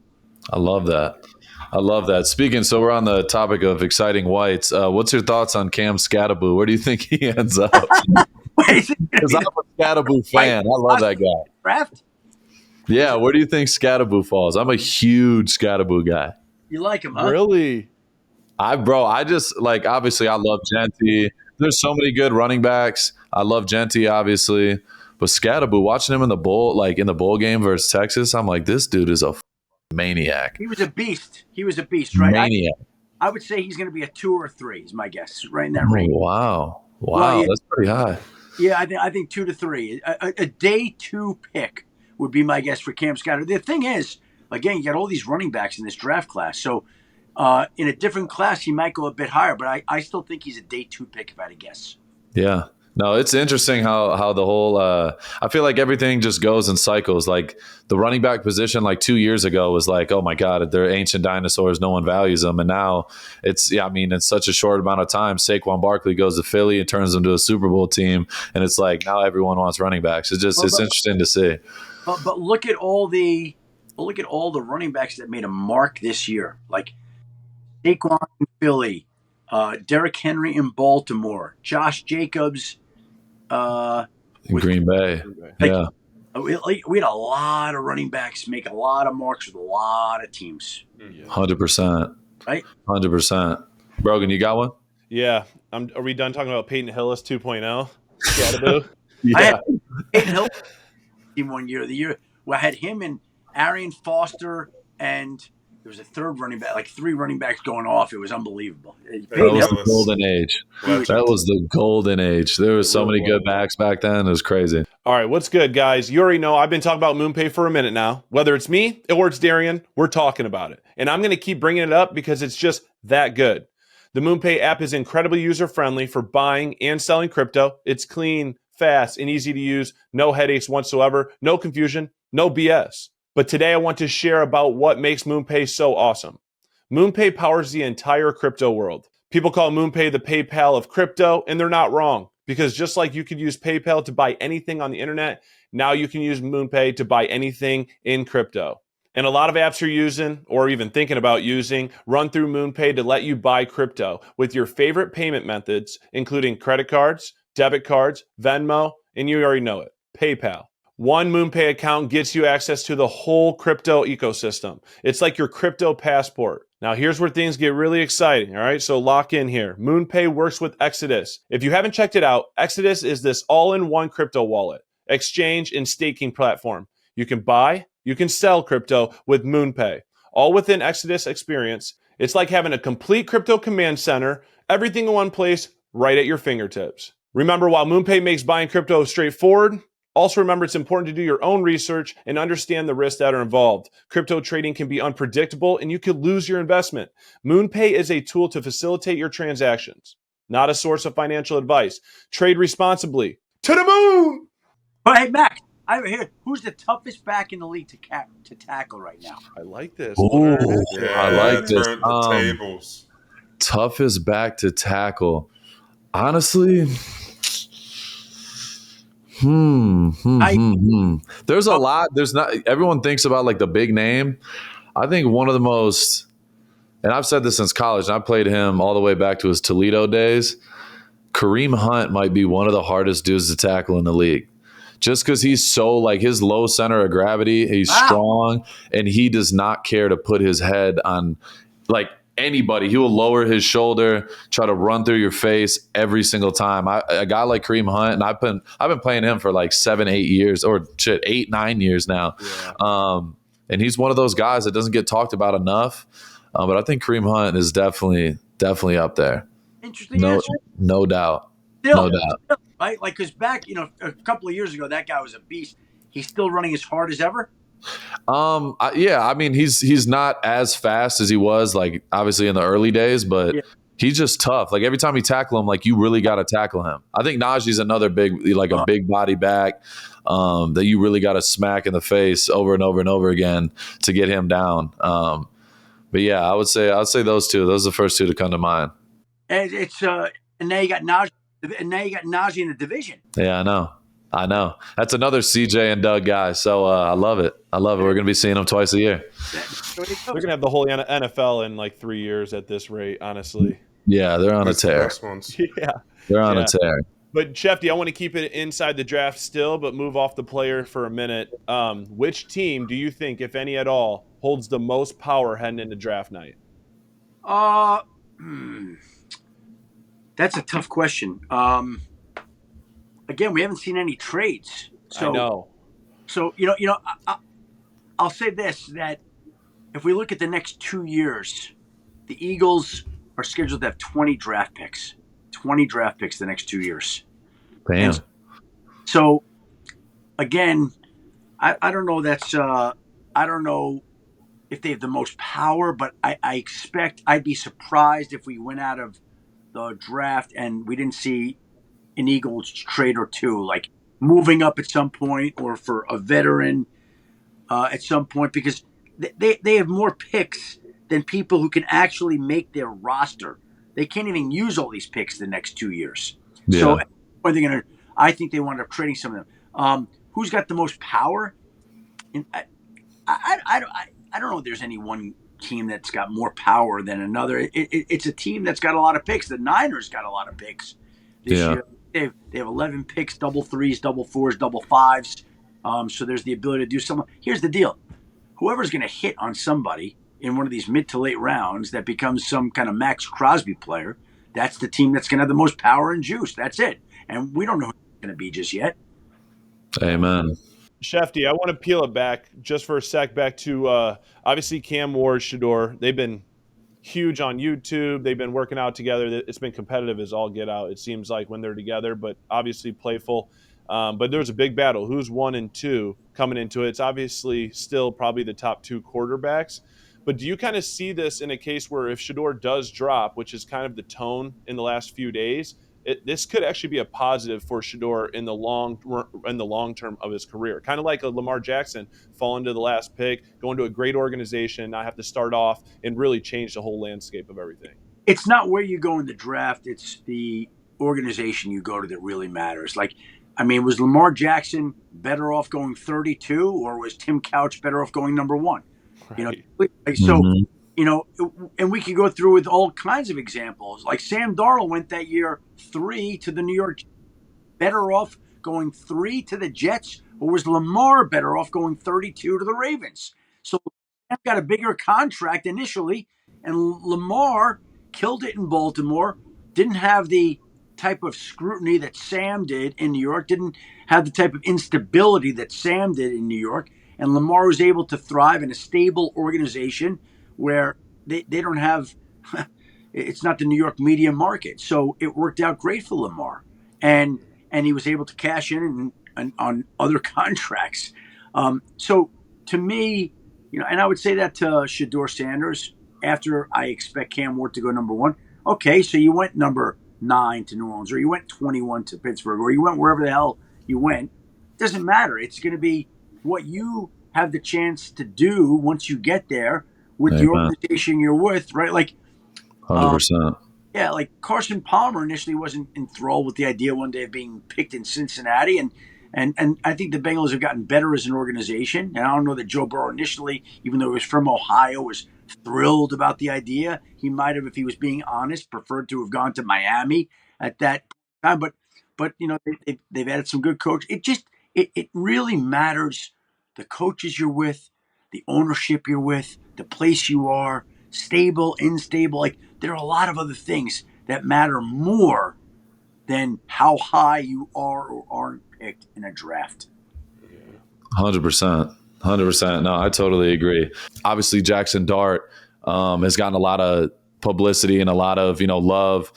B: I love that. Speaking, so we're on the topic of exciting whites. What's your thoughts on Cam Skattebo? Where do you think he ends up? Because I'm a Skattebo fan. I love that guy.
C: Draft?
B: Yeah, where do you think Skattebo falls? I'm a huge Skattebo guy.
C: You like him, huh?
E: Really?
B: I just like, obviously I love Jeanty. There's so many good running backs. I love Jeanty, obviously. But Skattebo, watching him in the bowl game versus Texas, I'm like, this dude is a maniac.
C: He was a beast. Right?
B: Maniac.
C: I would say he's going to be a 2 or 3 is my guess, right in that
B: Oh,
C: range.
B: wow.
C: Well, yeah.
B: That's pretty high.
C: Yeah, I think 2 to 3. A day 2 pick would be my guess for Cam Skattebo. The thing is, again, you got all these running backs in this draft class. So in a different class, he might go a bit higher, but I still think he's a day 2 pick if I had to guess.
B: Yeah. No, it's interesting how the whole I feel like everything just goes in cycles. Like the running back position like 2 years ago was like, oh my God, they're ancient dinosaurs. No one values them. And now it's such a short amount of time. Saquon Barkley goes to Philly and turns them to a Super Bowl team. And it's like now everyone wants running backs. It's interesting to see.
C: But look at all the running backs that made a mark this year. Like Saquon in Philly, Derrick Henry in Baltimore, Josh Jacobs
B: In Green Bay. Yeah.
C: We had a lot of running backs make a lot of marks with a lot of teams.
B: 100%.
C: Right?
B: 100%. Brogan, you got one?
E: Yeah. Are we done talking about Peyton Hillis 2.0? Skattebo?
B: Yeah.
C: I had Peyton Hill team one year. The year where I had him and Arian Foster, and there was a third running back, like 3 running backs going off. It was unbelievable.
B: That was the golden age. That was the golden age. There was so many good backs back then. It was crazy.
E: All right, what's good, guys? You already know I've been talking about MoonPay for a minute now. Whether it's me or it's Darian, we're talking about it. And I'm going to keep bringing it up because it's just that good. The MoonPay app is incredibly user-friendly for buying and selling crypto. It's clean, fast, and easy to use. No headaches whatsoever. No confusion. No BS. But today I want to share about what makes MoonPay so awesome. MoonPay powers the entire crypto world. People call MoonPay the PayPal of crypto, and they're not wrong. Because just like you could use PayPal to buy anything on the internet, now you can use MoonPay to buy anything in crypto. And a lot of apps you're using, or even thinking about using, run through MoonPay to let you buy crypto with your favorite payment methods, including credit cards, debit cards, Venmo, and you already know it, PayPal. One MoonPay account gets you access to the whole crypto ecosystem. It's like your crypto passport. Now, here's where things get really exciting, all right? So lock in here. MoonPay works with Exodus. If you haven't checked it out, Exodus is this all-in-one crypto wallet, exchange, and staking platform. You can buy, you can sell crypto with MoonPay, all within Exodus experience. It's like having a complete crypto command center, everything in one place, right at your fingertips. Remember, while MoonPay makes buying crypto straightforward, also remember it's important to do your own research and understand the risks that are involved. Crypto trading can be unpredictable and you could lose your investment. MoonPay is a tool to facilitate your transactions, not a source of financial advice. Trade responsibly. To the moon!
C: But hey, Max, I hear who's the toughest back in the league to tackle right now?
E: I like this.
B: Ooh,
D: Yeah,
B: I like this.
D: turn the tables.
B: Toughest back to tackle. Honestly, there's a lot. There's not. Everyone thinks about like the big name. I think one of the most, and I've said this since college, and I played him all the way back to his Toledo days. Kareem Hunt might be one of the hardest dudes to tackle in the league. Just because he's so like his low center of gravity, he's strong, and he does not care to put his head on like anybody. He will lower his shoulder, try to run through your face every single time. A guy like Kareem Hunt, and I've been playing him for like 7-8 years, or 8-9 years now. Yeah. And he's one of those guys that doesn't get talked about enough. But I think Kareem Hunt is definitely up there.
C: Interesting.
B: No doubt.
C: Still, right? Like, because back, a couple of years ago, that guy was a beast. He's still running as hard as ever.
B: Yeah, I mean, he's not as fast as he was, like obviously in the early days, but he's just tough. Like every time you tackle him, like you really got to tackle him. I think Najee's another big, like a big body back that you really got to smack in the face over and over and over again to get him down. But yeah, I'd say those two. Those are the first two to come to mind.
C: And it's and now you got Najee, in the division.
B: Yeah, I know. That's another CJ and Doug guy. So I love it. We're going to be seeing them twice a year.
E: We're going to have the whole NFL in like 3 years at this rate, honestly.
B: Yeah, they're on a tear.
E: Yeah.
B: They're on a tear.
E: But Shefty, I want to keep it inside the draft still, but move off the player for a minute. Which team do you think, if any at all, holds the most power heading into draft night?
C: That's a tough question. Again, we haven't seen any trades,
E: I know.
C: So I'll say this: that if we look at the next 2 years, the Eagles are scheduled to have 20 draft picks. 20 draft picks the next 2 years.
B: Damn.
C: And so, again, I don't know. I don't know if they have the most power, but I expect I'd be surprised if we went out of the draft and we didn't see an Eagles trade or two, like moving up at some point or for a veteran at some point, because they have more picks than people who can actually make their roster. They can't even use all these picks the next 2 years.
B: Yeah.
C: So I think they wound up trading some of them. Who's got the most power? And I don't know if there's any one team that's got more power than another. It's a team that's got a lot of picks. The Niners got a lot of picks this year. They have 11 picks, double threes, double fours, double fives. So there's the ability to do something. Here's the deal. Whoever's going to hit on somebody in one of these mid to late rounds that becomes some kind of Maxx Crosby player, that's the team that's going to have the most power and juice. That's it. And we don't know who it's going to be just yet.
B: Amen.
E: Shefty, I want to peel it back just for a sec back to obviously Cam Ward, Shedeur. They've been huge on YouTube. They've been working out together. It's been competitive as all get out, it seems like, when they're together, but obviously playful. But there's a big battle. Who's 1 and 2 coming into it? It's obviously still probably the top 2 quarterbacks. But do you kind of see this in a case where if Shedeur does drop, which is kind of the tone in the last few days, this could actually be a positive for Shedeur in the long term of his career, kind of like a Lamar Jackson falling to the last pick, going to a great organization, not have to start off and really change the whole landscape of everything.
C: It's not where you go in the draft; it's the organization you go to that really matters. Like, I mean, was Lamar Jackson better off going 32, or was Tim Couch better off going number 1?
E: Right.
C: So. And we could go through with all kinds of examples. Like Sam Darnold went that year 3 to the New York Jets. Better off going 3 to the Jets, or was Lamar better off going 32 to the Ravens? So Sam got a bigger contract initially, and Lamar killed it in Baltimore, didn't have the type of scrutiny that Sam did in New York, didn't have the type of instability that Sam did in New York, and Lamar was able to thrive in a stable organization where they don't have – it's not the New York media market. So it worked out great for Lamar. And he was able to cash in on other contracts. So to me, and I would say that to Shedeur Sanders after I expect Cam Ward to go number 1. Okay, so you went number 9 to New Orleans, or you went 21 to Pittsburgh, or you went wherever the hell you went. Doesn't matter. It's going to be what you have the chance to do once you get there with the organization you're with, right? Like,
B: 100%.
C: Yeah, like Carson Palmer initially wasn't enthralled with the idea one day of being picked in Cincinnati, and I think the Bengals have gotten better as an organization. And I don't know that Joe Burrow initially, even though he was from Ohio, was thrilled about the idea. He might have, if he was being honest, preferred to have gone to Miami at that time. But they've added some good coach. It really matters the coaches you're with, the ownership you're with, the place you are, stable, unstable. Like, there are a lot of other things that matter more than how high you are or aren't picked in a draft.
B: 100%. 100%. No, I totally agree. Obviously, Jackson Dart has gotten a lot of publicity and a lot of love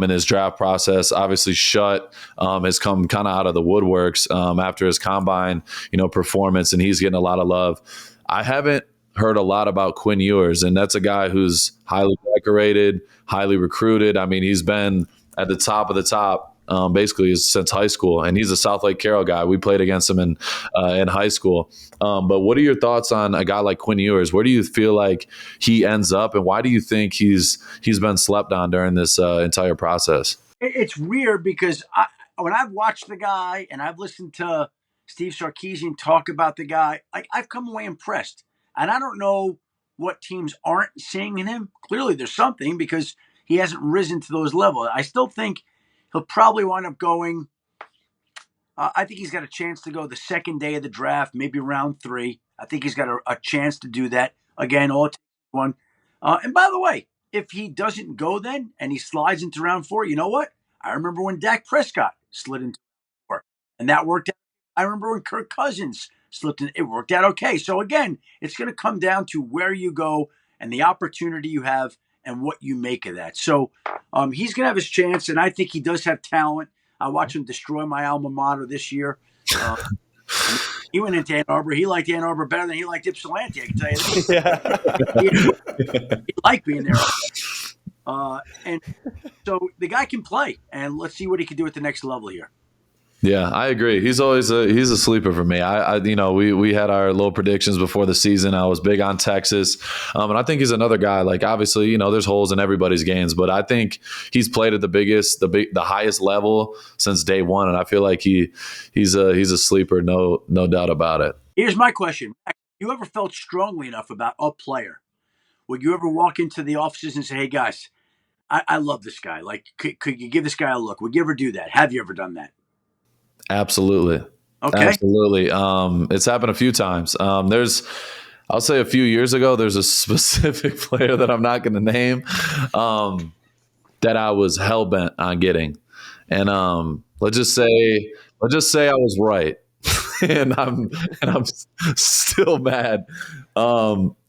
B: in his draft process. Obviously, Shutt has come kind of out of the woodworks after his combine performance, and he's getting a lot of love. I haven't heard a lot about Quinn Ewers, and that's a guy who's highly decorated, highly recruited. I mean, he's been at the top of the top basically since high school, and he's a South Lake Carroll guy. We played against him in high school. But what are your thoughts on a guy like Quinn Ewers? Where do you feel like he ends up, and why do you think he's been slept on during this entire process?
C: It's weird because when I've watched the guy and I've listened to Steve Sarkisian talk about the guy, like, I've come away impressed. And I don't know what teams aren't seeing in him. Clearly there's something, because he hasn't risen to those levels. I still think He'll probably wind up going. I think he's got a chance to go the second day of the draft, maybe round 3. I think he's got a chance to do that. Again, all it takes one. And by the way, if he doesn't go then and he slides into round 4, you know what? I remember when Dak Prescott slid into 4, and that worked out. I remember when Kirk Cousins slipped in. It worked out okay. So again, it's going to come down to where you go and the opportunity you have and what you make of that. So he's going to have his chance, and I think he does have talent. I watched him destroy my alma mater this year. He went into Ann Arbor. He liked Ann Arbor better than he liked Ypsilanti, I can tell you that. He liked being there. And so the guy can play, and let's see what he can do at the next level here.
B: Yeah, I agree. He's always he's a sleeper for me. We had our little predictions before the season. I was big on Texas, and I think he's another guy. Like obviously, there's holes in everybody's games, but I think he's played at the highest level since day one, and I feel like he's a sleeper, no doubt about it.
C: Here's my question: have you ever felt strongly enough about a player? Would you ever walk into the offices and say, "Hey guys, I love this guy. Like, could you give this guy a look?" Would you ever do that? Have you ever done that?
B: Absolutely.
C: Okay.
B: Absolutely. It's happened a few times. I'll say a few years ago, there's a specific player that I'm not going to name that I was hell bent on getting. And let's just say I was right. and I'm still mad.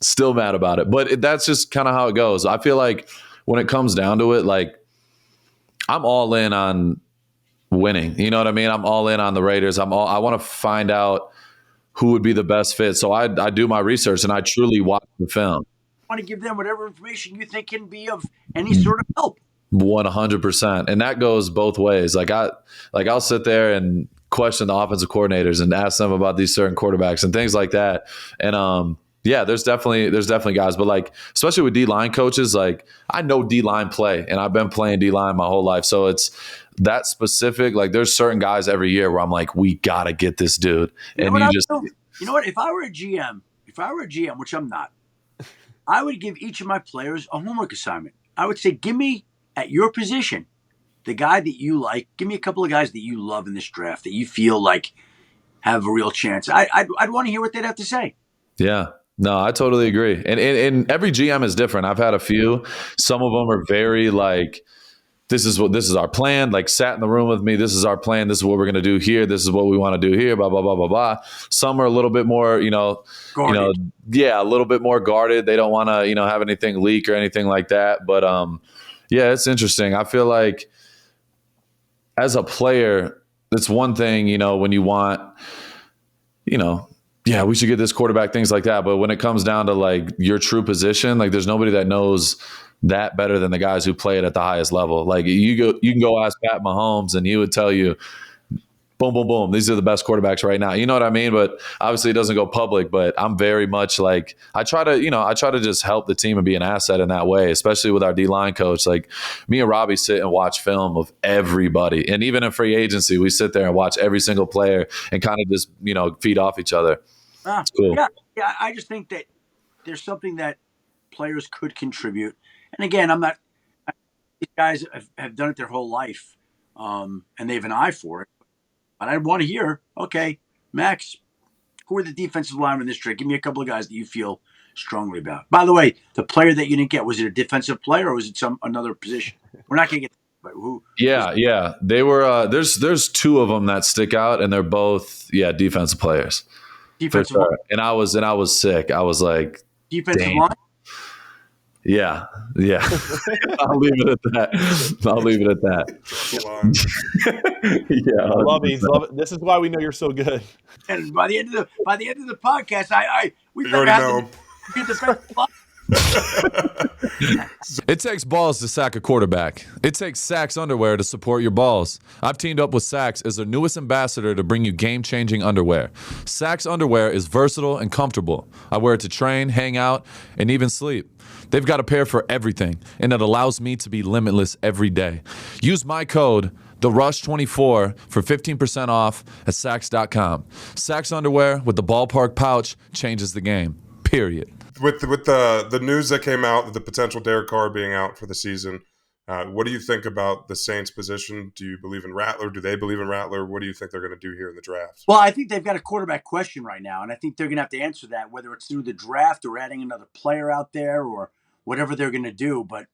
B: Still mad about it. But that's just kind of how it goes. I feel like when it comes down to it, like I'm all in on winning. You know what I mean? I'm all in on the Raiders. I want to find out who would be the best fit. So I do my research and I truly watch the film.
C: I want to give them whatever information you think can be of any sort of help.
B: 100%. And that goes both ways. I'll sit there and question the offensive coordinators and ask them about these certain quarterbacks and things like that. And there's definitely guys, but like especially with D-line coaches, like I know D-line play and I've been playing D-line my whole life. So it's that specific. Like there's certain guys every year where I'm like, we gotta get this dude.
C: You know what? If I were a GM, which I'm not, I would give each of my players a homework assignment. I would say, give me at your position the guy that you like. Give me a couple of guys that you love in this draft that you feel like have a real chance. I'd want to hear what they'd have to say.
B: Yeah. No, I totally agree. And every GM is different. I've had a few. Some of them are very like, this is our plan. Like sat in the room with me. This is our plan. This is what we're going to do here. This is what we want to do here. Blah, blah, blah, blah, blah. Some are a little bit more, a little bit more guarded. They don't want to, have anything leak or anything like that. But it's interesting. I feel like as a player, it's one thing, when you want, we should get this quarterback, things like that. But when it comes down to like your true position, like there's nobody that knows that better than the guys who play it at the highest level. Like you can go ask Pat Mahomes and he would tell you, boom, boom, boom, these are the best quarterbacks right now. You know what I mean? But obviously it doesn't go public, but I'm very much like, I try to just help the team and be an asset in that way, especially with our D-line coach. Like me and Robbie sit and watch film of everybody. And even in free agency, we sit there and watch every single player and kind of just, feed off each other. It's cool.
C: Yeah. I just think that there's something that players could contribute. And again, these guys have done it their whole life, and they have an eye for it. But I want to hear, okay, Max, who are the defensive linemen in this trade? Give me a couple of guys that you feel strongly about. By the way, the player that you didn't get, was it a defensive player or was it another position? We're not going to get but who.
B: Yeah. They were there's two of them that stick out, and they're both defensive players.
C: Defensive line.
B: And I was sick. I was like,
C: defensive line.
B: Yeah. I'll leave it at that.
E: I love it. This is why we know you're so good.
C: And by the end of the podcast, we
D: already know.
B: It takes balls to sack a quarterback. It takes Sax underwear to support your balls. I've teamed up with Sax as their newest ambassador to bring you game-changing underwear. Sax underwear is versatile and comfortable. I wear it to train, hang out, and even sleep. They've got a pair for everything, and it allows me to be limitless every day. Use my code, TheRush24, for 15% off at Sax.com. Sax underwear with the ballpark pouch changes the game, period.
D: With the news that came out, the potential Derek Carr being out for the season, What do you think about the Saints' position? Do you believe in Rattler? Do they believe in Rattler? What do you think they're going to do here in the draft?
C: Well, I think they've got a quarterback question right now, and I think they're going to have to answer that, whether it's through the draft or adding another player out there or whatever they're going to do. But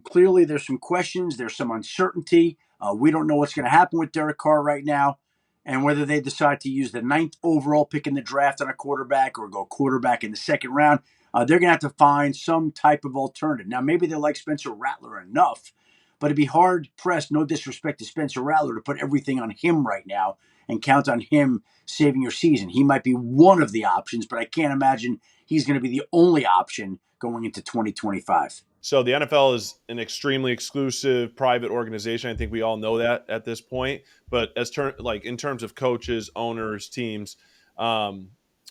C: clearly, there's some questions. There's some uncertainty. We don't know what's going to happen with Derek Carr right now, and whether they decide to use the 9th overall pick in the draft on a quarterback or go quarterback in the second round. They're going to have to find some type of alternative. Now, maybe they like Spencer Rattler enough, but it'd be hard pressed, no disrespect to Spencer Rattler, to put everything on him right now and count on him saving your season. He might be one of the options, but I can't imagine he's going to be the only option going into 2025.
E: So the NFL is an extremely exclusive private organization. I think we all know that at this point. But in terms of coaches, owners, teams, and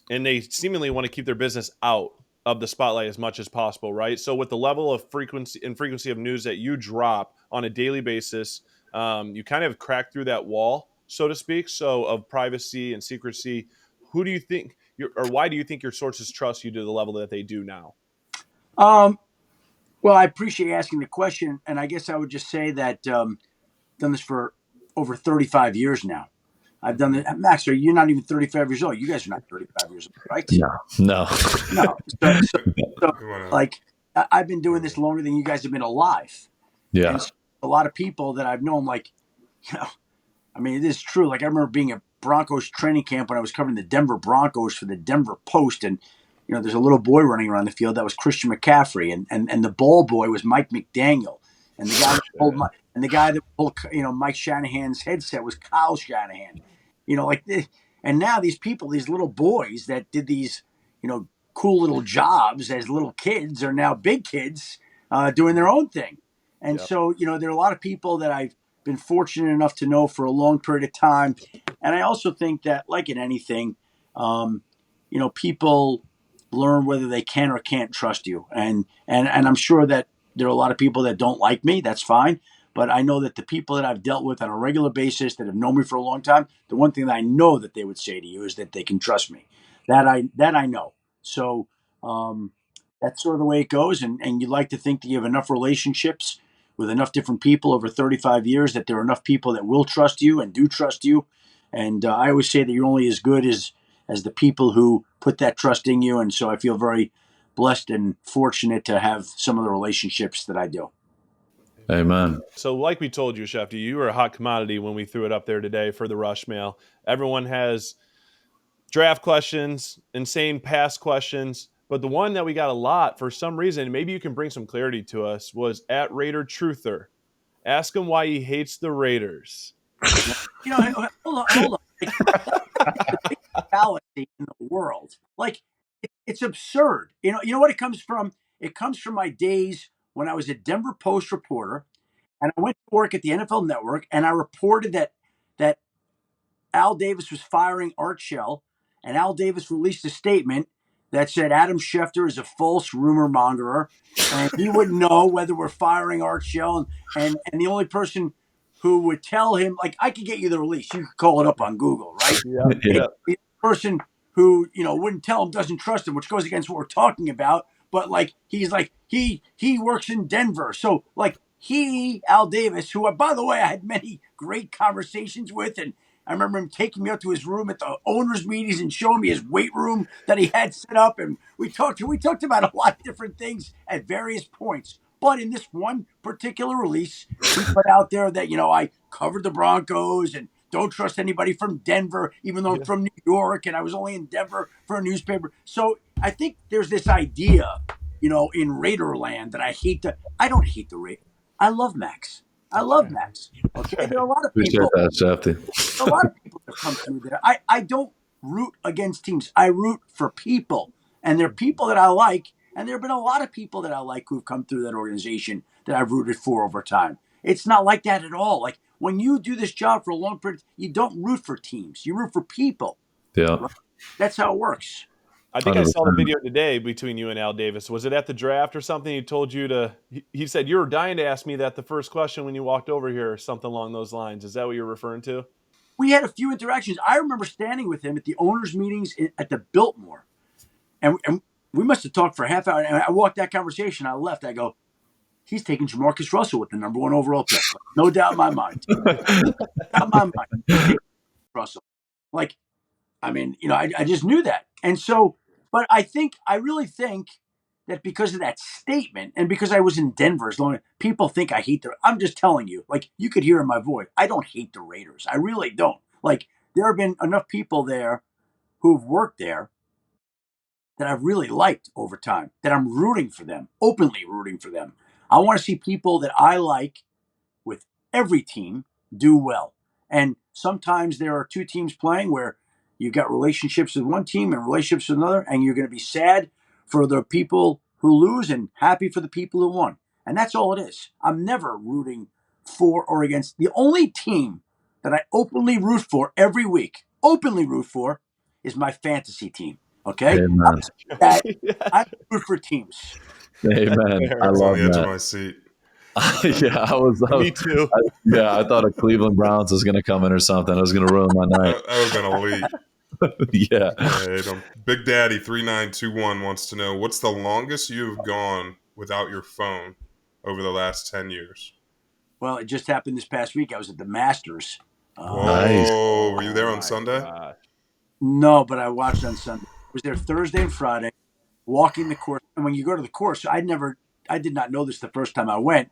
E: they seemingly want to keep their business out of the spotlight as much as possible, right? So with the level of frequency of news that you drop on a daily basis, you kind of crack through that wall, so to speak, so of privacy and secrecy. Who do you think, why do you think your sources trust you to the level that they do now?
C: Well, I appreciate asking the question, and I guess I would just say that done this for over 35 years now. I've done it. Max, you're not even 35 years old. You guys are not 35 years old, right?
B: No.
C: So, like, I've been doing this longer than you guys have been alive.
B: Yeah.
C: And so a lot of people that I've known, like, I mean, it is true. Like, I remember being at Broncos training camp when I was covering the Denver Broncos for the Denver Post, and there's a little boy running around the field that was Christian McCaffrey, and the ball boy was Mike McDaniel, and the guy that pulled Mike Shanahan's headset was Kyle Shanahan. And now these people, these little boys that did these, cool little jobs as little kids are now big kids doing their own thing. And so, there are a lot of people that I've been fortunate enough to know for a long period of time. And I also think that, like in anything, people learn whether they can or can't trust you. And I'm sure that there are a lot of people that don't like me. That's fine. But I know that the people that I've dealt with on a regular basis that have known me for a long time, the one thing that I know that they would say to you is that they can trust me. That I know. So that's sort of the way it goes. And you'd like to think that you have enough relationships with enough different people over 35 years that there are enough people that will trust you and do trust you. And I always say that you're only as good as the people who put that trust in you. And so I feel very blessed and fortunate to have some of the relationships that I do.
B: Amen.
E: So like we told you, Shefty, you were a hot commodity when we threw it up there today for the Rush Mail. Everyone has draft questions, insane past questions, but the one that we got a lot for some reason, maybe you can bring some clarity to us, was at Raider Truther. Ask him why he hates the Raiders.
C: Hold on. The biggest fallacy in the world. Like, it's absurd. You know what it comes from? It comes from my days when I was a Denver Post reporter, and I went to work at the NFL Network, and I reported that Al Davis was firing Art Shell, and Al Davis released a statement that said Adam Schefter is a false rumor mongerer, and he wouldn't know whether we're firing Art Shell, and the only person who would tell him, like, I could get you the release. You could call it up on Google, right?
B: Yeah.
C: The person who, wouldn't tell him doesn't trust him, which goes against what we're talking about. But, like, he's like, he works in Denver. So, like, Al Davis, who, by the way, I had many great conversations with, and I remember him taking me up to his room at the owners' meetings and showing me his weight room that he had set up. And we talked about a lot of different things at various points. But in this one particular release, he put out there that, I covered the Broncos and don't trust anybody from Denver, even though I'm from New York and I was only in Denver for a newspaper. So I think there's this idea, in Raiderland that I don't hate the Raiders. I love Maxx. I love Maxx. Okay. There are a lot of people.
B: Appreciate that, Shefty.
C: A lot of people that come through there. I don't root against teams. I root for people. And there are people that I like. And there have been a lot of people that I like who've come through that organization that I've rooted for over time. It's not like that at all. Like, when you do this job for a long period, you don't root for teams. You root for people.
B: Yeah.
C: Right? That's how it works.
E: I think I saw the video today between you and Al Davis. Was it at the draft or something? He told you he said, you were dying to ask me that the first question when you walked over here or something along those lines. Is that what you're referring to?
C: We had a few interactions. I remember standing with him at the owners' meetings at the Biltmore. And we must have talked for a half hour. And I walked that conversation. I left. I go, he's taking Jamarcus Russell with the number 1 overall pick. No doubt in my mind. Russell. Like, I mean, I just knew that. And so, but I really think that because of that statement and because I was in Denver as long as people think I hate I'm just telling you, like, you could hear in my voice, I don't hate the Raiders. I really don't. Like, there have been enough people there who've worked there that I've really liked over time, that I'm rooting for them, openly rooting for them. I want to see people that I like with every team do well. And sometimes there are 2 teams playing where you've got relationships with one team and relationships with another, and you're going to be sad for the people who lose and happy for the people who won. And that's all it is. I'm never rooting for or against. The only team that I openly root for every week, is my fantasy team. Okay?
B: Amen.
C: I root for teams.
B: Amen. I love
D: on the edge
B: that.
D: of my seat.
B: Yeah, I was.
E: Me too.
B: I thought a Cleveland Browns was going to come in or something. I was going to ruin my night.
D: That would have been elite.
B: Yeah.
D: Right. Big Daddy 3921 wants to know, what's the longest you have gone without your phone over the last 10 years?
C: Well, it just happened this past week. I was at the Masters.
B: Nice.
D: Whoa, were you there on Sunday?
E: God.
C: No, but I watched on Sunday. I was there Thursday and Friday, walking the course. And when you go to the course, I did not know this the first time I went.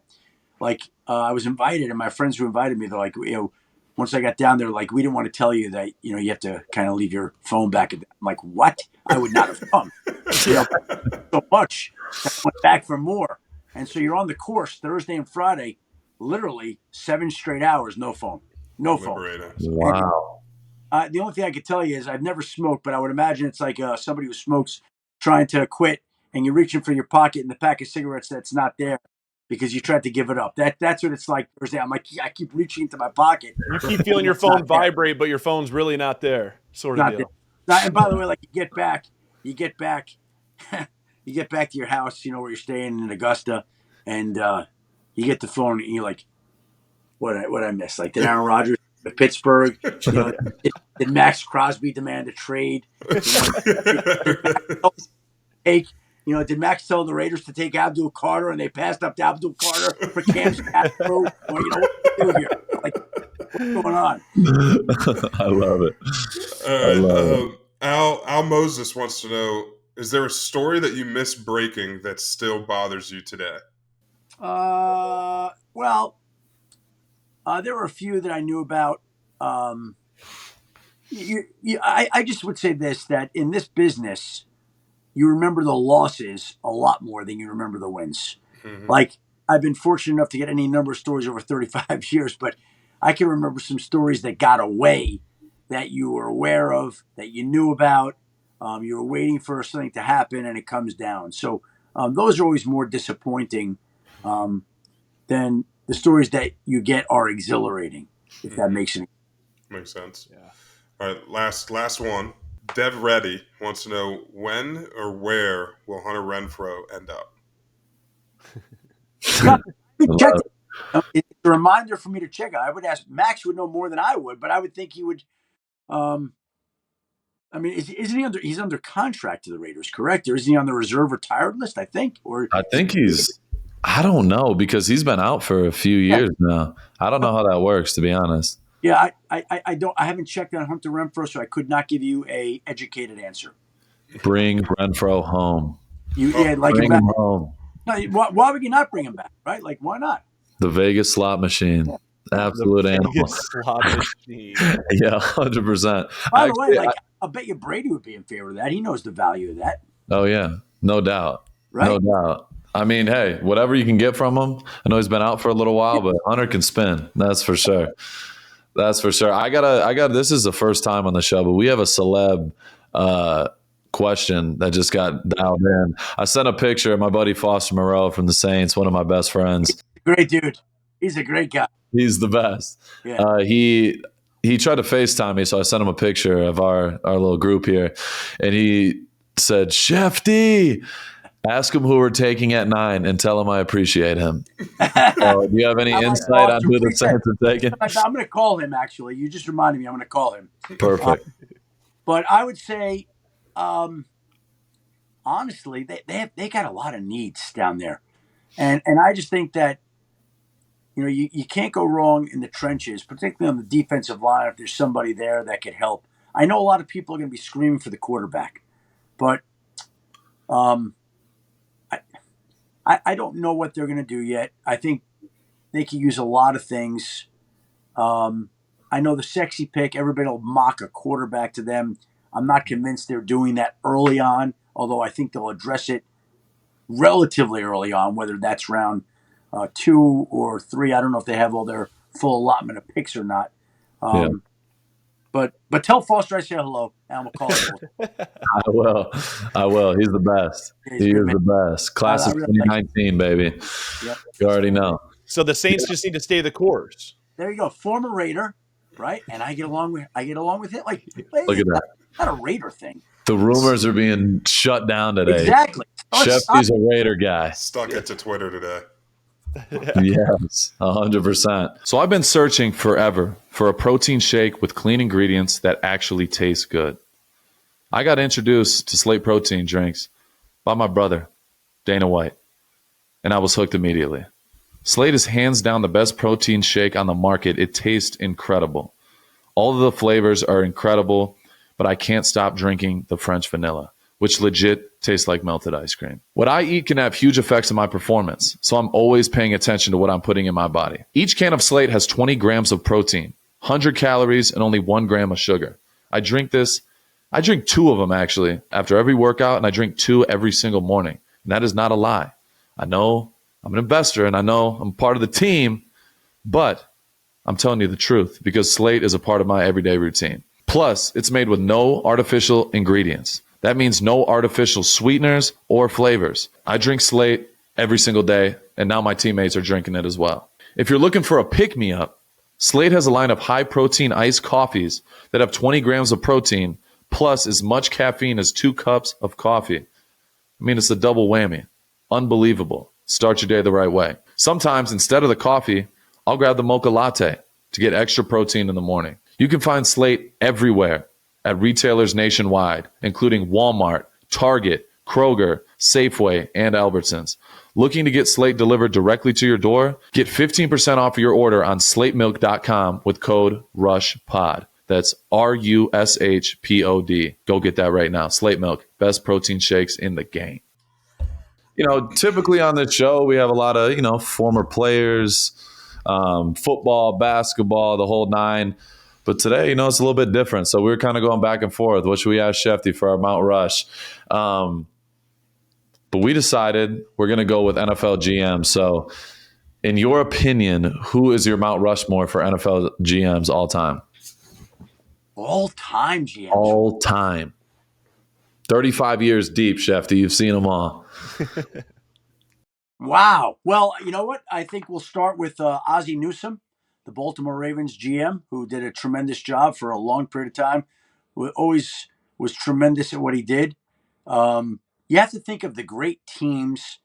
C: Like, I was invited, and my friends who invited me, they're like, once I got down there, like, we didn't want to tell you that, you have to kind of leave your phone back. I'm like, what? I would not have come. So much. I went back for more. And so you're on the course Thursday and Friday, literally 7 straight hours, no phone. No phone.
D: Liberating.
B: Wow.
C: The only thing I could tell you is I've never smoked, but I would imagine it's like somebody who smokes trying to quit, and you're reaching for your pocket and the pack of cigarettes that's not there because you tried to give it up. That's what it's like Thursday. I'm like, I keep reaching into my pocket.
E: You keep feeling your phone vibrate, but your phone's really not there, sort of
C: Not
E: deal.
C: there. And by the way, like, you get back you get back to your house, where you're staying in Augusta, and you get the phone and you're like, what I miss? Like, did Aaron Rodgers to Pittsburgh? Did Maxx Crosby demand a trade? Did Max tell the Raiders to take Abdul Carter and they passed up to Abdul Carter for Cam Skattebo? What do here? Like, what's going on?
B: I love it.
D: I love it. Al Moses wants to know, is there a story that you miss breaking that still bothers you today?
C: Well, there were a few that I knew about. I just would say this, that in this business, you remember the losses a lot more than you remember the wins. Mm-hmm. Like, I've been fortunate enough to get any number of stories over 35 years, but I can remember some stories that got away that you were aware of, that you knew about. You were waiting for something to happen and it comes down. So those are always more disappointing than the stories that you get are exhilarating, if that makes sense.
D: Makes sense.
E: Yeah.
D: All right, last one. Dev Reddy wants to know, when or where will Hunter Renfrow end up?
C: Check it. It's a reminder for me to check it. I would ask, Max would know more than I would, but I would think he would. Isn't he under? He's under contract to the Raiders, correct? Or is he on the reserve retired list? I think. Or
B: I think he's. I don't know, because he's been out for a few years now. I don't know how that works, to be honest.
C: Yeah, I don't. I haven't checked on Hunter Renfrow, so I could not give you a educated answer.
B: Bring Renfrow home.
C: Bring him home. No, why would you not bring him back? Right? Like, why not?
B: The Vegas slot machine, absolute animal.
E: Slot machine.
B: Yeah, 100%.
C: By the way, I bet you Brady would be in favor of that. He knows the value of that.
B: Oh yeah, no doubt.
C: Right?
B: No doubt. I mean, hey, whatever you can get from him. I know he's been out for a little while, but Hunter can spin. That's for sure. That's for sure. I got. This is the first time on the show, but we have a celeb question that just got dialed in. I sent a picture of my buddy Foster Moreau from the Saints, one of my best friends.
C: Great dude. He's a great guy.
B: He's the best.
C: Yeah.
B: He tried to FaceTime me, so I sent him a picture of our little group here, and he said, "Shefty, ask him who we're taking at 9 and tell him I appreciate him." Do you have any insight on who the Saints are taking?
C: I'm going to call him, actually. You just reminded me. I'm going to call him.
B: Perfect.
C: But I would say, honestly, they got a lot of needs down there. And I just think that, you can't go wrong in the trenches, particularly on the defensive line if there's somebody there that could help. I know a lot of people are going to be screaming for the quarterback, but I don't know what they're going to do yet. I think they could use a lot of things. I know the sexy pick, everybody will mock a quarterback to them. I'm not convinced they're doing that early on, although I think they'll address it relatively early on, whether that's round 2 or 3. I don't know if they have all their full allotment of picks or not.
B: Yeah.
C: But tell Foster I say hello, and we'll call it.
B: I will. He's the best.
C: He's
B: He
C: good,
B: is
C: man.
B: the best. Class of 2019, baby.
C: Yep.
B: You already know.
E: So the Saints just need to stay the course.
C: There you go, former Raider, right? And I get along with him. Like,
B: Look at that.
C: Not a Raider thing.
B: The rumors are being shut down today.
C: Exactly.
B: Shefty's a Raider guy.
D: Stuck it to Twitter today.
B: Yes, 100%. So I've been searching forever for a protein shake with clean ingredients that actually taste good. I got introduced to Slate protein drinks by my brother, Dana White, and I was hooked immediately. Slate is hands down the best protein shake on the market. It tastes incredible. All of the flavors are incredible, but I can't stop drinking the French vanilla, which legit tastes like melted ice cream. What I eat can have huge effects on my performance, so I'm always paying attention to what I'm putting in my body. Each can of Slate has 20 grams of protein, 100 calories, and only 1 gram of sugar. I drink 2 of them actually after every workout, and I drink 2 every single morning. And that is not a lie. I know I'm an investor and I know I'm part of the team, but I'm telling you the truth because Slate is a part of my everyday routine. Plus, it's made with no artificial ingredients. That means no artificial sweeteners or flavors. I drink Slate every single day, and now my teammates are drinking it as well. If you're looking for a pick-me-up, Slate has a line of high-protein iced coffees that have 20 grams of protein, plus as much caffeine as 2 cups of coffee. I mean, it's a double whammy. Unbelievable. Start your day the right way. Sometimes, instead of the coffee, I'll grab the mocha latte to get extra protein in the morning. You can find Slate everywhere at retailers nationwide, including Walmart, Target, Kroger, Safeway, and Albertsons. Looking to get Slate delivered directly to your door? Get 15% off your order on slatemilk.com with code RUSHPOD. That's RUSHPOD. Go get that right now. Slate Milk, best protein shakes in the game. Typically on this show, we have a lot of, former players, football, basketball, the whole 9. But today, it's a little bit different. So we were kind of going back and forth. What should we ask Schefty for our Mount Rush? But we decided we're going to go with NFL GM. So in your opinion, who is your Mount Rushmore for NFL GMs all time?
C: All time GMs.
B: All time. 35 years deep, Schefty. You've seen them all.
C: Wow. Well, you know what? I think we'll start with Ozzie Newsome, the Baltimore Ravens GM, who did a tremendous job for a long period of time, who always was tremendous at what he did. You have to think of the great teams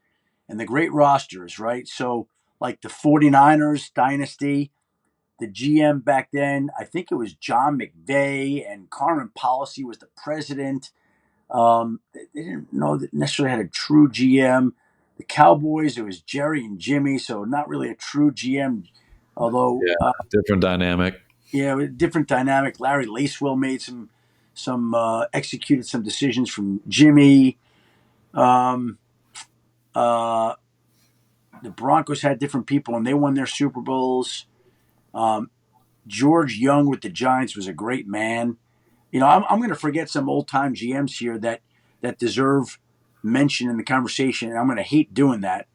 C: and the great rosters, right? So like the 49ers dynasty, the GM back then, I think it was John McVay, and Carmen Policy was the president. They didn't know that necessarily had a true GM. The Cowboys, it was Jerry and Jimmy, so not really a true GM. Although,
B: different dynamic.
C: Yeah, different dynamic. Larry Lacewell made some executed some decisions from Jimmy. The Broncos had different people, and they won their Super Bowls. George Young with the Giants was a great man. I'm going to forget some old time GMs here that deserve mention in the conversation, and I'm going to hate doing that.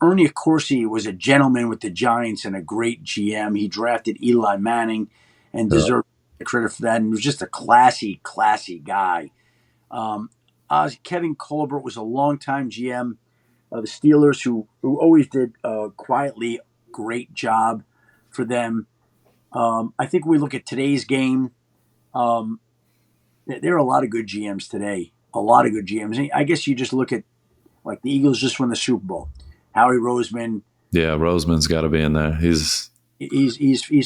C: Ernie Accorsi was a gentleman with the Giants and a great GM. He drafted Eli Manning and deserved credit for that, and was just a classy guy. Kevin Colbert was a longtime GM of the Steelers who always did a quietly great job for them. I think we look at today's game. There are a lot of good GMs today, a lot of good GMs. I guess you just look at, like, the Eagles just won the Super Bowl. Howie Roseman.
B: Yeah, Roseman's got to be in there. He's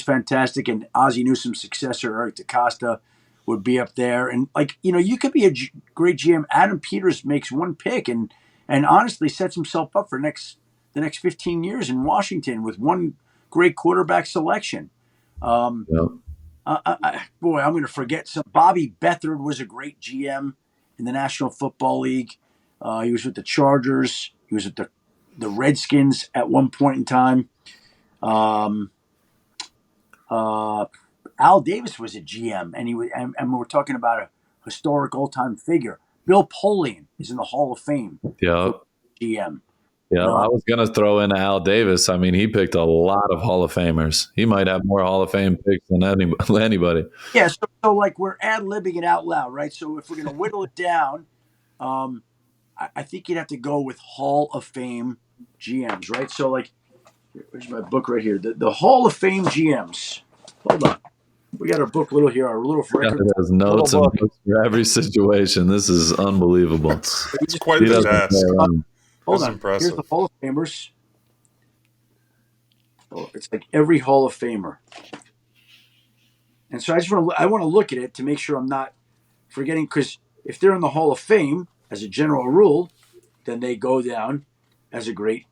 C: fantastic. And Ozzie Newsome's successor, Eric DeCosta, would be up there. And, you could be a great GM. Adam Peters makes one pick and honestly sets himself up for next the next 15 years in Washington with one great quarterback selection.
B: Yep.
C: Boy, I'm going to forget some. Bobby Beathard was a great GM in the National Football League. He was with the Chargers. He was with the Redskins at one point in time. Al Davis was a GM, and we're talking about a historic all-time figure. Bill Polian is in the Hall of Fame.
B: Yep.
C: GM.
B: Yeah, I was going to throw in Al Davis. I mean, he picked a lot of Hall of Famers. He might have more Hall of Fame picks than anybody.
C: Yeah, so like we're ad-libbing it out loud, right? So if we're going to whittle it down, I think you'd have to go with Hall of Fame GMs, right? So like, where's my book right here? The Hall of Fame GMs. Hold on. We got our book little here, our little record.
B: It has notes and books for every situation. This is unbelievable.
D: It's quite the task.
C: Hold on.
D: Impressive.
C: Here's the Hall of Famers. Oh, it's like every Hall of Famer. And so I want to look at it to make sure I'm not forgetting, because if they're in the Hall of Fame, as a general rule, then they go down as a great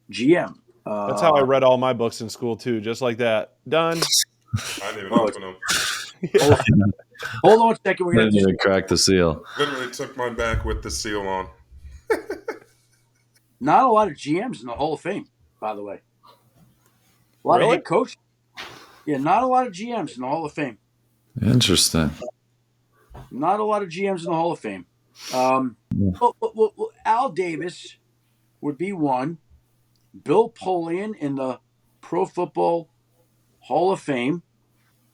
C: GM.
E: That's how I read all my books in school too, just like that. Done.
D: I didn't even open them.
C: Hold on a second.
B: Didn't even crack the seal.
D: Literally took mine back with the seal on.
C: Not a lot of GMs in the Hall of Fame, by the way. A lot of head coaches. Yeah, not a lot of GMs in the Hall of Fame.
B: Interesting.
C: Not a lot of GMs in the Hall of Fame. Well, Al Davis would be one. Bill Polian in the Pro Football Hall of Fame.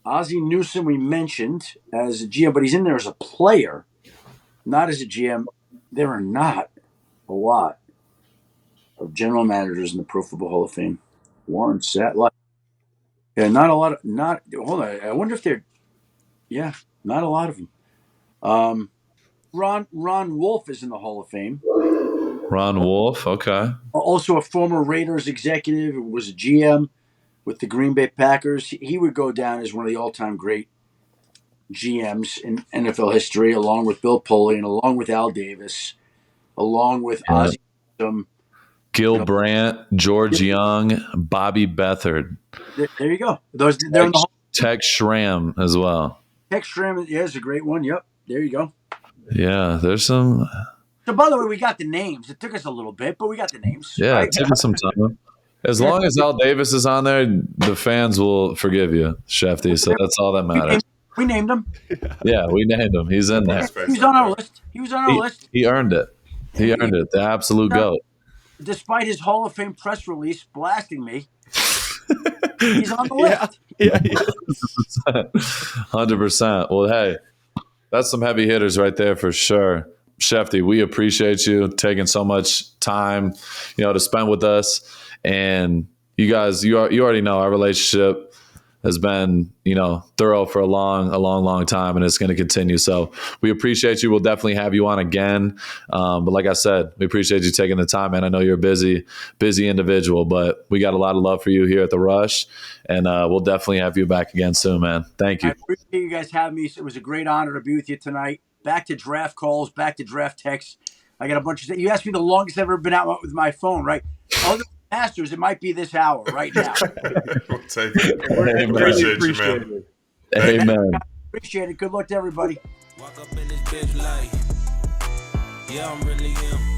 C: Ozzie Newsome we mentioned as a GM, but he's in there as a player, not as a GM. There are not a lot of general managers in the Pro Football Hall of Fame. Warren Sattler. Yeah, not a lot of hold on. I wonder if they're not a lot of them. Ron Wolf is in the Hall of Fame.
B: Ron Wolf, okay.
C: Also a former Raiders executive, who was a GM with the Green Bay Packers. He would go down as one of the all-time great GMs in NFL history, along with Bill Polian, along with Al Davis, along with Ozzie Newsome.
B: Gil Brandt, George Young, Bobby Beathard.
C: There you go. They're in the Hall.
B: Tex Schramm as well.
C: Tex Schramm, is a great one. Yep, there you go.
B: Yeah, there's some.
C: So, by the way, we got the names. It took us a little bit, but we got the names.
B: Yeah,
C: right?
B: it took us some time. As long as Al Davis is on there, the fans will forgive you, Shefty. So that's all that matters.
C: We named him.
B: Yeah, we named him. He's in there.
C: He was on our list.
B: He earned it. He earned it. The absolute GOAT.
C: Despite his Hall of Fame press release blasting me, he's on the list.
E: Yeah,
B: 100%. Well, hey, that's some heavy hitters right there for sure. Shefty, we appreciate you taking so much time, to spend with us. And you guys, you already know our relationship has been, thorough for a long time, and it's going to continue. So we appreciate you. We'll definitely have you on again. But like I said, we appreciate you taking the time, man. I know you're a busy individual, but we got a lot of love for you here at the Rush, and we'll definitely have you back again soon, man. Thank you.
C: I appreciate you guys having me. It was a great honor to be with you tonight. Back to draft calls, back to draft texts. I got a bunch of. You asked me the longest I've ever been out with my phone, right? Other than Masters, it might be this hour right now.
D: We'll take it. Appreciate you, man.
B: Amen.
C: Appreciate it. Good luck to everybody.
A: Walk up in this bitch like, yeah, I'm really him.